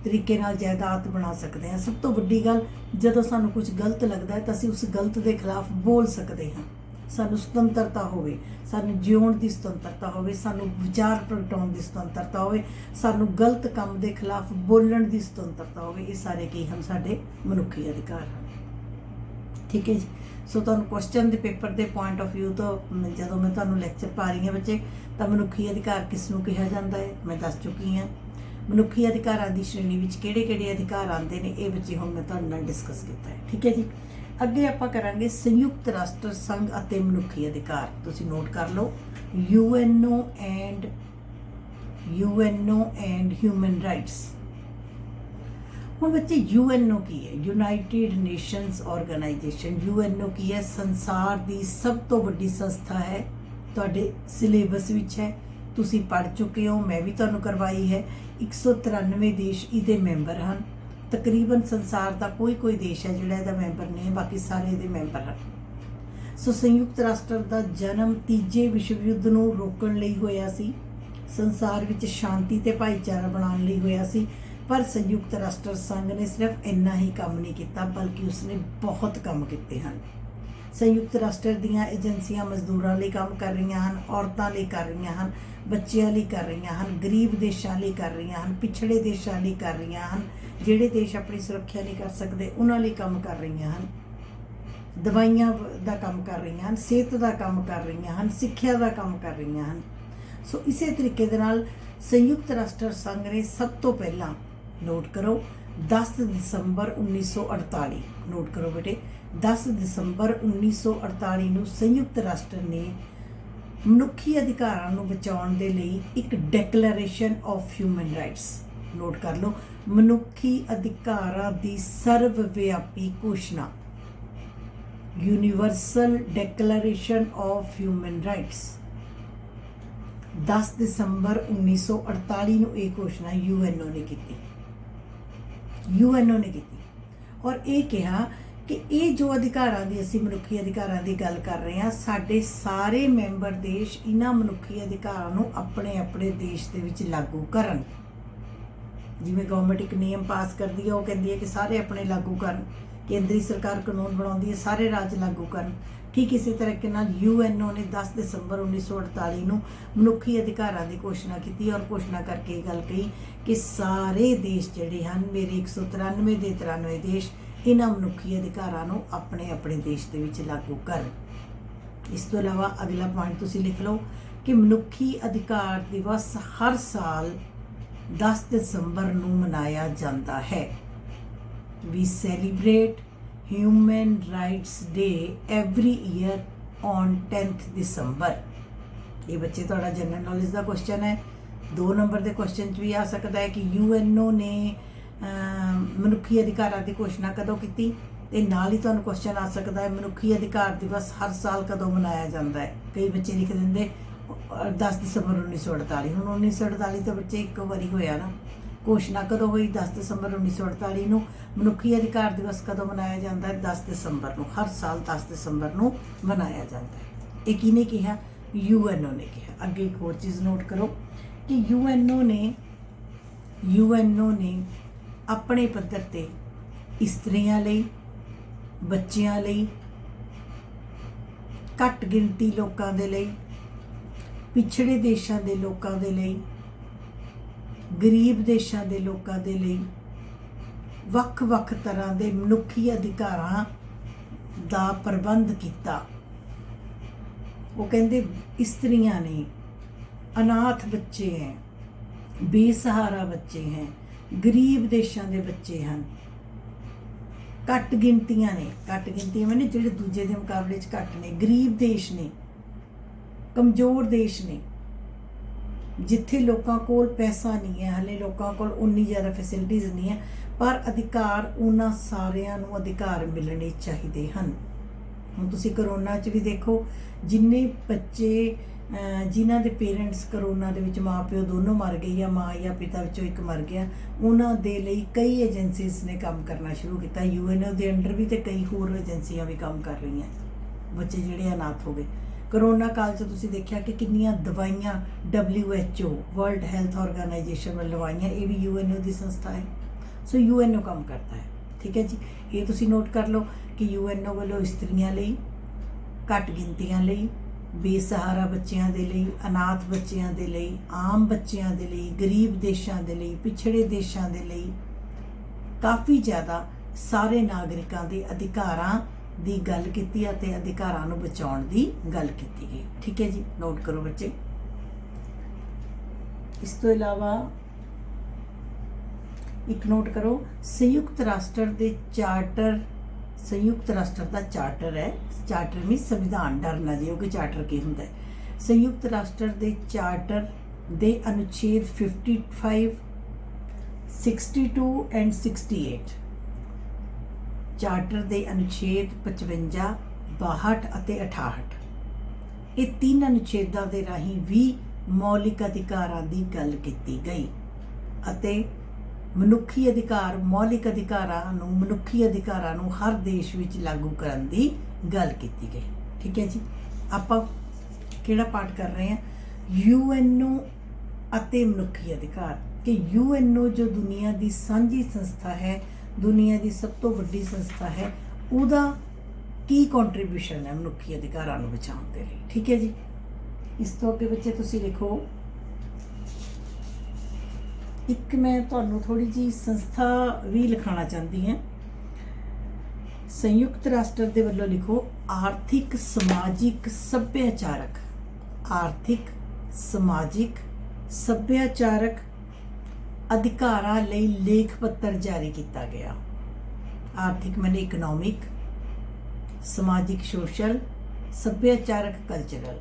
ਤਰੀਕੇ ਨਾਲ ਜਾਇਦਾਦ ਬਣਾ ਸਕਦੇ ਹਾਂ। ਸਭ ਤੋਂ ਵੱਡੀ ਗੱਲ, ਜਦੋਂ ਸਾਨੂੰ ਕੁਝ ਗਲਤ ਲੱਗਦਾ ਹੈ ਤਾਂ ਅਸੀਂ ਉਸ ਗਲਤ ਦੇ ਖਿਲਾਫ ਬੋਲ ਸਕਦੇ ਹਾਂ। ਸਾਨੂੰ ਸੁਤੰਤਰਤਾ ਹੋਵੇ, ਸਾਨੂੰ ਜਿਉਣ ਦੀ ਸੁਤੰਤਰਤਾ ਹੋਵੇ, ਸਾਨੂੰ ਵਿਚਾਰ ਪ੍ਰਗਟਾਉਣ ਦੀ ਸੁਤੰਤਰਤਾ ਹੋਵੇ, ਸਾਨੂੰ ਗਲਤ ਕੰਮ ਦੇ ਖਿਲਾਫ ਬੋਲਣ ਦੀ ਸੁਤੰਤਰਤਾ ਹੋਵੇ। ਇਹ ਸਾਰੇ ਕੀ ਹਨ? ਸਾਡੇ ਮਨੁੱਖੀ ਅਧਿਕਾਰ ਹਨ। ਠੀਕ ਹੈ ਜੀ। ਸੋ ਤੁਹਾਨੂੰ ਕੁਐਸਚਨ ਦੇ ਪੇਪਰ ਦੇ ਪੁਆਇੰਟ ਆਫ ਵਿਊ ਤੋਂ ਜਦੋਂ ਮੈਂ ਤੁਹਾਨੂੰ ਲੈਕਚਰ ਪਾ ਰਹੀ ਹਾਂ ਬੱਚੇ, ਤਾਂ ਮਨੁੱਖੀ ਅਧਿਕਾਰ ਕਿਸ ਨੂੰ ਕਿਹਾ ਜਾਂਦਾ ਹੈ ਮੈਂ ਦੱਸ ਚੁੱਕੀ ਹਾਂ। ਮਨੁੱਖੀ ਅਧਿਕਾਰਾਂ ਦੀ ਸ਼੍ਰੇਣੀ ਵਿੱਚ ਕਿਹੜੇ-ਕਿਹੜੇ ਅਧਿਕਾਰ ਆਉਂਦੇ ਨੇ, ਇਹ ਬੱਚੇ ਹੁਣ ਮੈਂ ਤੁਹਾਡੇ ਨਾਲ ਡਿਸਕਸ ਕੀਤਾ ਹੈ। ਠੀਕ ਹੈ ਜੀ। ਅੱਗੇ ਆਪਾਂ ਕਰਾਂਗੇ ਸੰਯੁਕਤ ਰਾਸ਼ਟਰ ਸੰਘ ਅਤੇ ਮਨੁੱਖੀ ਅਧਿਕਾਰ। ਤੁਸੀਂ ਨੋਟ ਕਰ ਲਓ, UNO ਐਂਡ ਹਿਊਮਨ ਰਾਈਟਸ। ਹੁਣ ਬੱਚੇ UNO ਕੀ ਹੈ? United nations organisation. UNO ਕੀ ਹੈ? ਸੰਸਾਰ ਦੀ ਸਭ ਤੋਂ ਵੱਡੀ ਸੰਸਥਾ ਹੈ। ਤੁਹਾਡੇ ਸਿਲੇਬਸ ਵਿੱਚ ਹੈ, ਤੁਸੀਂ ਪੜ੍ਹ ਚੁੱਕੇ ਹੋ, ਮੈਂ ਵੀ ਤੁਹਾਨੂੰ ਕਰਵਾਈ ਹੈ। 193 ਦੇਸ਼ ਇਹਦੇ ਮੈਂਬਰ ਹਨ। ਤਕਰੀਬਨ ਸੰਸਾਰ ਦਾ ਕੋਈ ਦੇਸ਼ ਹੈ ਜਿਹੜਾ ਇਹਦਾ ਮੈਂਬਰ ਨਹੀਂ, ਬਾਕੀ ਸਾਰੇ ਇਹਦੇ ਮੈਂਬਰ ਹਨ। ਸੋ ਸੰਯੁਕਤ ਰਾਸ਼ਟਰ ਦਾ ਜਨਮ ਤੀਜੇ ਵਿਸ਼ਵ ਯੁੱਧ ਨੂੰ ਰੋਕਣ ਲਈ ਹੋਇਆ ਸੀ, ਸੰਸਾਰ ਵਿੱਚ ਸ਼ਾਂਤੀ ਤੇ ਭਾਈਚਾਰਾ ਬਣਾਉਣ ਲਈ ਹੋਇਆ ਸੀ। ਪਰ ਸੰਯੁਕਤ ਰਾਸ਼ਟਰ ਸੰਘ ਨੇ ਸਿਰਫ ਇੰਨਾ ਹੀ ਕੰਮ ਨਹੀਂ ਕੀਤਾ, ਬਲਕਿ ਉਸਨੇ ਬਹੁਤ ਕੰਮ ਕੀਤੇ ਹਨ। ਸੰਯੁਕਤ ਰਾਸ਼ਟਰ ਦੀਆਂ ਏਜੰਸੀਆਂ ਮਜ਼ਦੂਰਾਂ ਲਈ ਕੰਮ ਕਰ ਰਹੀਆਂ ਹਨ, ਔਰਤਾਂ ਲਈ ਕਰ ਰਹੀਆਂ ਹਨ, ਬੱਚਿਆਂ ਲਈ ਕਰ ਰਹੀਆਂ ਹਨ, ਗਰੀਬ ਦੇਸ਼ਾਂ ਲਈ ਕਰ ਰਹੀਆਂ ਹਨ, ਪਿਛੜੇ ਦੇਸ਼ਾਂ ਲਈ ਕਰ ਰਹੀਆਂ ਹਨ, ਜਿਹੜੇ ਦੇਸ਼ ਆਪਣੀ ਸੁਰੱਖਿਆ ਨਹੀਂ ਕਰ ਸਕਦੇ ਉਹਨਾਂ ਲਈ ਕੰਮ ਕਰ ਰਹੀਆਂ ਹਨ, ਦਵਾਈਆਂ ਦਾ ਕੰਮ ਕਰ ਰਹੀਆਂ ਹਨ, ਸਿਹਤ ਦਾ ਕੰਮ ਕਰ ਰਹੀਆਂ ਹਨ, ਸਿੱਖਿਆ ਦਾ ਕੰਮ ਕਰ ਰਹੀਆਂ ਹਨ। ਸੋ ਇਸੇ ਤਰੀਕੇ ਦੇ ਨਾਲ ਸੰਯੁਕਤ ਰਾਸ਼ਟਰ ਸੰਘ ਨੇ ਸਭ ਤੋਂ ਪਹਿਲਾਂ, ਨੋਟ ਕਰੋ, 10 ਦਸੰਬਰ 1948, ਨੋਟ ਕਰੋ ਬੇਟੇ, 10 ਦਸੰਬਰ 1948 ਨੂੰ ਸੰਯੁਕਤ ਰਾਸ਼ਟਰ ਨੇ ਮਨੁੱਖੀ ਅਧਿਕਾਰਾਂ ਨੂੰ ਬਚਾਉਣ ਦੇ ਲਈ ਇੱਕ declaration of human rights, note ਕਰ ਲਓ, ਮਨੁੱਖੀ ਅਧਿਕਾਰਾਂ ਦੀ ਸਰਵ ਵਿਆਪੀ ਘੋਸ਼ਣਾ, universal declaration of human rights. 10 ਦਸੰਬਰ 1948 ਨੂੰ ਇਹ ਘੋਸ਼ਣਾ UNO ਨੇ ਕੀਤੀ, UNO ਨੇ ਕੀਤੀ। ਔਰ ਇਹ ਕਿਹਾ ਕਿ ਇਹ ਜੋ ਅਧਿਕਾਰਾਂ ਦੀ, ਅਸੀਂ ਮਨੁੱਖੀ ਅਧਿਕਾਰਾਂ ਦੀ ਗੱਲ ਕਰ ਰਹੇ ਹਾਂ, ਸਾਡੇ ਸਾਰੇ ਮੈਂਬਰ ਦੇਸ਼ ਇਹਨਾਂ ਮਨੁੱਖੀ ਅਧਿਕਾਰਾਂ ਨੂੰ ਆਪਣੇ ਆਪਣੇ ਦੇਸ਼ ਦੇ ਵਿੱਚ ਲਾਗੂ ਕਰਨ। ਜਿਵੇਂ ਗਵਰਨਮੈਂਟ ਇੱਕ ਨਿਯਮ ਪਾਸ ਕਰਦੀ ਹੈ, ਉਹ ਕਹਿੰਦੀ ਹੈ ਕਿ ਸਾਰੇ ਆਪਣੇ ਲਾਗੂ ਕਰਨ। ਕੇਂਦਰੀ ਸਰਕਾਰ ਕਾਨੂੰਨ ਬਣਾਉਂਦੀ ਹੈ, ਸਾਰੇ ਰਾਜ ਲਾਗੂ ਕਰਨ। ਠੀਕ ਇਸੇ ਤਰੀਕੇ ਨਾਲ UNO ਨੇ 10 ਦਸੰਬਰ 1948 ਨੂੰ ਮਨੁੱਖੀ ਅਧਿਕਾਰਾਂ ਦੀ ਘੋਸ਼ਣਾ ਕੀਤੀ ਔਰ ਘੋਸ਼ਣਾ ਕਰਕੇ ਇਹ ਗੱਲ ਕਹੀ ਕਿ ਸਾਰੇ ਦੇਸ਼ ਜਿਹੜੇ ਹਨ, ਮੇਰੇ 193 ਦੇ 93 ਦੇਸ਼, ਇਹਨਾਂ ਮਨੁੱਖੀ ਅਧਿਕਾਰਾਂ ਨੂੰ ਆਪਣੇ ਆਪਣੇ ਦੇਸ਼ ਦੇ ਵਿੱਚ ਲਾਗੂ ਕਰਨ। ਇਸ ਤੋਂ ਇਲਾਵਾ ਅਗਲਾ ਪੁਆਇੰਟ ਤੁਸੀਂ ਲਿਖ ਲਓ ਕਿ ਮਨੁੱਖੀ ਅਧਿਕਾਰ ਦਿਵਸ ਹਰ ਸਾਲ 10 ਦਸੰਬਰ ਨੂੰ ਮਨਾਇਆ ਜਾਂਦਾ ਹੈ। We celebrate Human Rights Day every year on 10th December। ਇਹ ਬੱਚੇ ਤੁਹਾਡਾ ਜਨਰਲ ਨੌਲੇਜ ਦਾ ਕੁਐਸਚਨ ਹੈ। 2 ਨੰਬਰ ਦੇ ਕੁਐਸਚਨ 'ਚ ਵੀ ਆ ਸਕਦਾ ਹੈ ਕਿ UNO ਨੇ ਮਨੁੱਖੀ ਅਧਿਕਾਰਾਂ ਦੀ ਘੋਸ਼ਣਾ ਕਦੋਂ ਕੀਤੀ, ਤੇ ਨਾਲ ਹੀ ਤੁਹਾਨੂੰ ਕੁਐਸਚਨ ਆ ਸਕਦਾ ਹੈ ਮਨੁੱਖੀ ਅਧਿਕਾਰ ਦਿਵਸ ਹਰ ਸਾਲ ਕਦੋਂ ਮਨਾਇਆ ਜਾਂਦਾ ਹੈ। ਕਈ ਬੱਚੇ ਲਿਖ ਦਿੰਦੇ 10 ਦਸੰਬਰ 1948। ਹੁਣ 1948 ਤਾਂ ਬੱਚੇ ਇੱਕ ਵਾਰੀ ਹੋਇਆ ਨਾ, ਘੋਸ਼ਣਾ ਕਦੋਂ ਹੋਈ? 10 ਦਸੰਬਰ 1948 ਨੂੰ। ਮਨੁੱਖੀ ਅਧਿਕਾਰ ਦਿਵਸ ਕਦੋਂ ਮਨਾਇਆ ਜਾਂਦਾ ਹੈ? 10 ਦਸੰਬਰ ਨੂੰ। ਹਰ ਸਾਲ 10 ਦਸੰਬਰ ਨੂੰ ਮਨਾਇਆ ਜਾਂਦਾ ਹੈ। ਇਹ ਕਿਹਨੇ ਕਿਹਾ? UNO ਨੇ ਕਿਹਾ। ਅੱਗੇ ਇੱਕ ਹੋਰ ਚੀਜ਼ ਨੋਟ ਕਰੋ ਕਿ UNO ਨੇ ਆਪਣੇ ਪੱਧਰ ਤੇ ਇਸਤਰੀਆਂ ਲਈ, ਬੱਚਿਆਂ ਲਈ, ਘੱਟ ਗਿਣਤੀ ਲੋਕਾਂ ਦੇ ਲਈ, ਪਿਛੜੇ ਦੇਸ਼ਾਂ ਦੇ ਲੋਕਾਂ ਦੇ ਲਈ, ਗਰੀਬ ਦੇਸ਼ਾਂ ਦੇ ਲੋਕਾਂ ਦੇ ਲਈ ਵੱਖ-ਵੱਖ ਤਰ੍ਹਾਂ ਦੇ ਮਨੁੱਖੀ ਅਧਿਕਾਰਾਂ ਦਾ ਪ੍ਰਬੰਧ ਕੀਤਾ। ਉਹ ਕਹਿੰਦੇ ਇਸਤਰੀਆਂ ਨੇ, ਅਨਾਥ ਬੱਚੇ ਹੈ, ਬੇਸਹਾਰਾ ਬੱਚੇ ਹੈ, ਗਰੀਬ ਦੇਸ਼ਾਂ ਦੇ ਬੱਚੇ ਹਨ, ਘੱਟ ਗਿਣਤੀਆਂ ਨੇ। ਘੱਟ ਗਿਣਤੀਆਂ ਮੈਨੇ ਜਿਹੜੇ ਦੂਜੇ ਦੇ ਮੁਕਾਬਲੇ 'ਚ ਘੱਟ ਨੇ, ਗਰੀਬ ਦੇਸ਼ ਨੇ, ਕਮਜ਼ੋਰ ਦੇਸ਼ ਨੇ, ਜਿੱਥੇ ਲੋਕਾਂ ਕੋਲ ਪੈਸਾ ਨਹੀਂ ਹੈ, ਹਲੇ ਲੋਕਾਂ ਕੋਲ ਉਨੀ ਜ਼ਿਆਦਾ ਫੈਸਿਲਿਟੀਜ਼ ਨਹੀਂ ਹੈ, ਪਰ ਅਧਿਕਾਰ ਉਹਨਾਂ ਸਾਰਿਆਂ ਨੂੰ ਅਧਿਕਾਰ ਮਿਲਣੇ ਚਾਹੀਦੇ ਹਨ। ਹੁਣ ਤੁਸੀਂ ਕਰੋਨਾ 'ਚ ਵੀ ਦੇਖੋ, ਜਿੰਨੇ ਬੱਚੇ ਜਿਨ੍ਹਾਂ ਦੇ ਪੇਰੈਂਟਸ ਕਰੋਨਾ ਦੇ ਵਿੱਚ ਮਾਂ ਪਿਓ ਦੋਨੋਂ ਮਰ ਗਏ ਜਾਂ ਮਾਂ ਜਾਂ ਪਿਤਾ ਵਿੱਚੋਂ ਇੱਕ ਮਰ ਗਿਆ, ਉਹਨਾਂ ਦੇ ਲਈ ਕਈ ਏਜੰਸੀਜ਼ ਨੇ ਕੰਮ ਕਰਨਾ ਸ਼ੁਰੂ ਕੀਤਾ। UNO ਦੇ ਅੰਡਰ ਵੀ ਤੇ ਕਈ ਹੋਰ ਏਜੰਸੀਆਂ ਵੀ ਕੰਮ ਕਰ ਰਹੀਆਂ, ਬੱਚੇ ਜਿਹੜੇ ਅਨਾਥ ਹੋ ਗਏ। ਕਰੋਨਾ ਕਾਲ 'ਚ ਤੁਸੀਂ ਦੇਖਿਆ ਕਿ ਕਿੰਨੀਆਂ ਦਵਾਈਆਂ WHO ਵਰਲਡ ਹੈਲਥ ਆਰਗੇਨਾਈਜੇਸ਼ਨ ਵੱਲੋਂ ਆਈਆਂ। ਇਹ ਵੀ UNO ਦੀ ਸੰਸਥਾ ਹੈ। ਸੋ UNO ਕੰਮ ਕਰਦਾ ਹੈ। ਠੀਕ ਹੈ ਜੀ, ਇਹ ਤੁਸੀਂ ਨੋਟ ਕਰ ਲਓ ਕਿ UNO ਵੱਲੋਂ ਇਸਤਰੀਆਂ ਲਈ, ਘੱਟ ਗਿਣਤੀਆਂ ਲਈ, ਬੇਸਹਾਰਾ ਬੱਚਿਆਂ ਦੇ ਲਈ, ਅਨਾਥ ਬੱਚਿਆਂ ਦੇ ਲਈ, ਆਮ ਬੱਚਿਆਂ ਦੇ ਲਈ, ਗਰੀਬ ਦੇਸ਼ਾਂ ਦੇ ਲਈ, ਪਿਛੜੇ ਦੇਸ਼ਾਂ ਦੇ ਲਈ ਕਾਫੀ ਜ਼ਿਆਦਾ ਸਾਰੇ ਨਾਗਰਿਕਾਂ ਦੇ ਅਧਿਕਾਰਾਂ ਦੀ ਗੱਲ ਕੀਤੀ ਅਤੇ ਅਧਿਕਾਰਾਂ ਨੂੰ ਬਚਾਉਣ ਦੀ ਗੱਲ ਕੀਤੀ ਗਈ। ਠੀਕ ਹੈ ਜੀ, ਨੋਟ ਕਰੋ ਬੱਚੇ। ਇਸ ਤੋਂ ਇਲਾਵਾ ਇੱਕ ਨੋਟ ਕਰੋ, ਸੰਯੁਕਤ ਰਾਸ਼ਟਰ ਦੇ ਚਾਰਟਰ, ਸੰਯੁਕਤ ਰਾਸ਼ਟਰ ਦਾ ਚਾਰਟਰ ਹੈ, ਚਾਰਟਰ ਮੀਨਸ ਸੰਵਿਧਾਨ, ਡਰਨਾ ਜੀ ਕਿ ਚਾਰਟਰ ਕੀ ਹੁੰਦਾ ਹੈ। ਸੰਯੁਕਤ ਰਾਸ਼ਟਰ ਦੇ ਚਾਰਟਰ ਦੇ ਅਨੁਛੇਦ 55, 62 ਐਂਡ 68, ਚਾਰਟਰ ਦੇ ਅਨੁਛੇਦ 55, 62 ਅਤੇ 68, ਇਹ 3 ਅਨੁਛੇਦਾਂ ਦੇ ਰਾਹੀਂ ਵੀ ਮੌਲਿਕ ਅਧਿਕਾਰਾਂ ਦੀ ਗੱਲ ਕੀਤੀ ਗਈ ਅਤੇ ਮਨੁੱਖੀ ਅਧਿਕਾਰ, ਮੌਲਿਕ ਅਧਿਕਾਰਾਂ ਨੂੰ, ਮਨੁੱਖੀ ਅਧਿਕਾਰਾਂ ਨੂੰ ਹਰ ਦੇਸ਼ ਵਿੱਚ ਲਾਗੂ ਕਰਨ ਦੀ ਗੱਲ ਕੀਤੀ ਗਈ। ਠੀਕ ਹੈ ਜੀ, ਆਪਾਂ ਕਿਹੜਾ ਪਾਠ ਕਰ ਰਹੇ ਹਾਂ? UNO ਅਤੇ ਮਨੁੱਖੀ ਅਧਿਕਾਰ। ਕਿ UNO ਜੋ ਦੁਨੀਆ ਦੀ ਸਾਂਝੀ ਸੰਸਥਾ ਹੈ, ਦੁਨੀਆ ਦੀ ਸਭ ਤੋਂ ਵੱਡੀ ਸੰਸਥਾ ਹੈ, ਉਹਦਾ ਕੀ ਕੰਟਰੀਬਿਊਸ਼ਨ ਹੈ ਮਨੁੱਖੀ ਅਧਿਕਾਰਾਂ ਨੂੰ ਬਚਾਉਣ ਦੇ ਲਈ। ਠੀਕ ਹੈ ਜੀ, ਇਸ ਤੋਂ ਅੱਗੇ ਬੱਚੇ ਤੁਸੀਂ ਲਿਖੋ, ਇੱਕ ਮੈਂ ਤੁਹਾਨੂੰ ਥੋੜੀ ਜੀ ਸੰਸਥਾ ਵੀ ਲਿਖਾਉਣਾ ਚਾਹੁੰਦੀ ਹਾਂ। ਸੰਯੁਕਤ ਰਾਸ਼ਟਰ ਦੇ ਵੱਲੋਂ ਲਿਖੋ, ਆਰਥਿਕ, ਸਮਾਜਿਕ, ਸੱਭਿਆਚਾਰਕ, ਆਰਥਿਕ, ਸਮਾਜਿਕ, ਸੱਭਿਆਚਾਰਕ ਅਧਿਕਾਰਾਂ ਲਈ ਲੇਖ ਪੱਤਰ ਜਾਰੀ ਕੀਤਾ ਗਿਆ। ਆਰਥਿਕ ਮੈਨੇ ਇਕਨੋਮਿਕ, ਸਮਾਜਿਕ ਸੋਸ਼ਲ, ਸੱਭਿਆਚਾਰਕ cultural,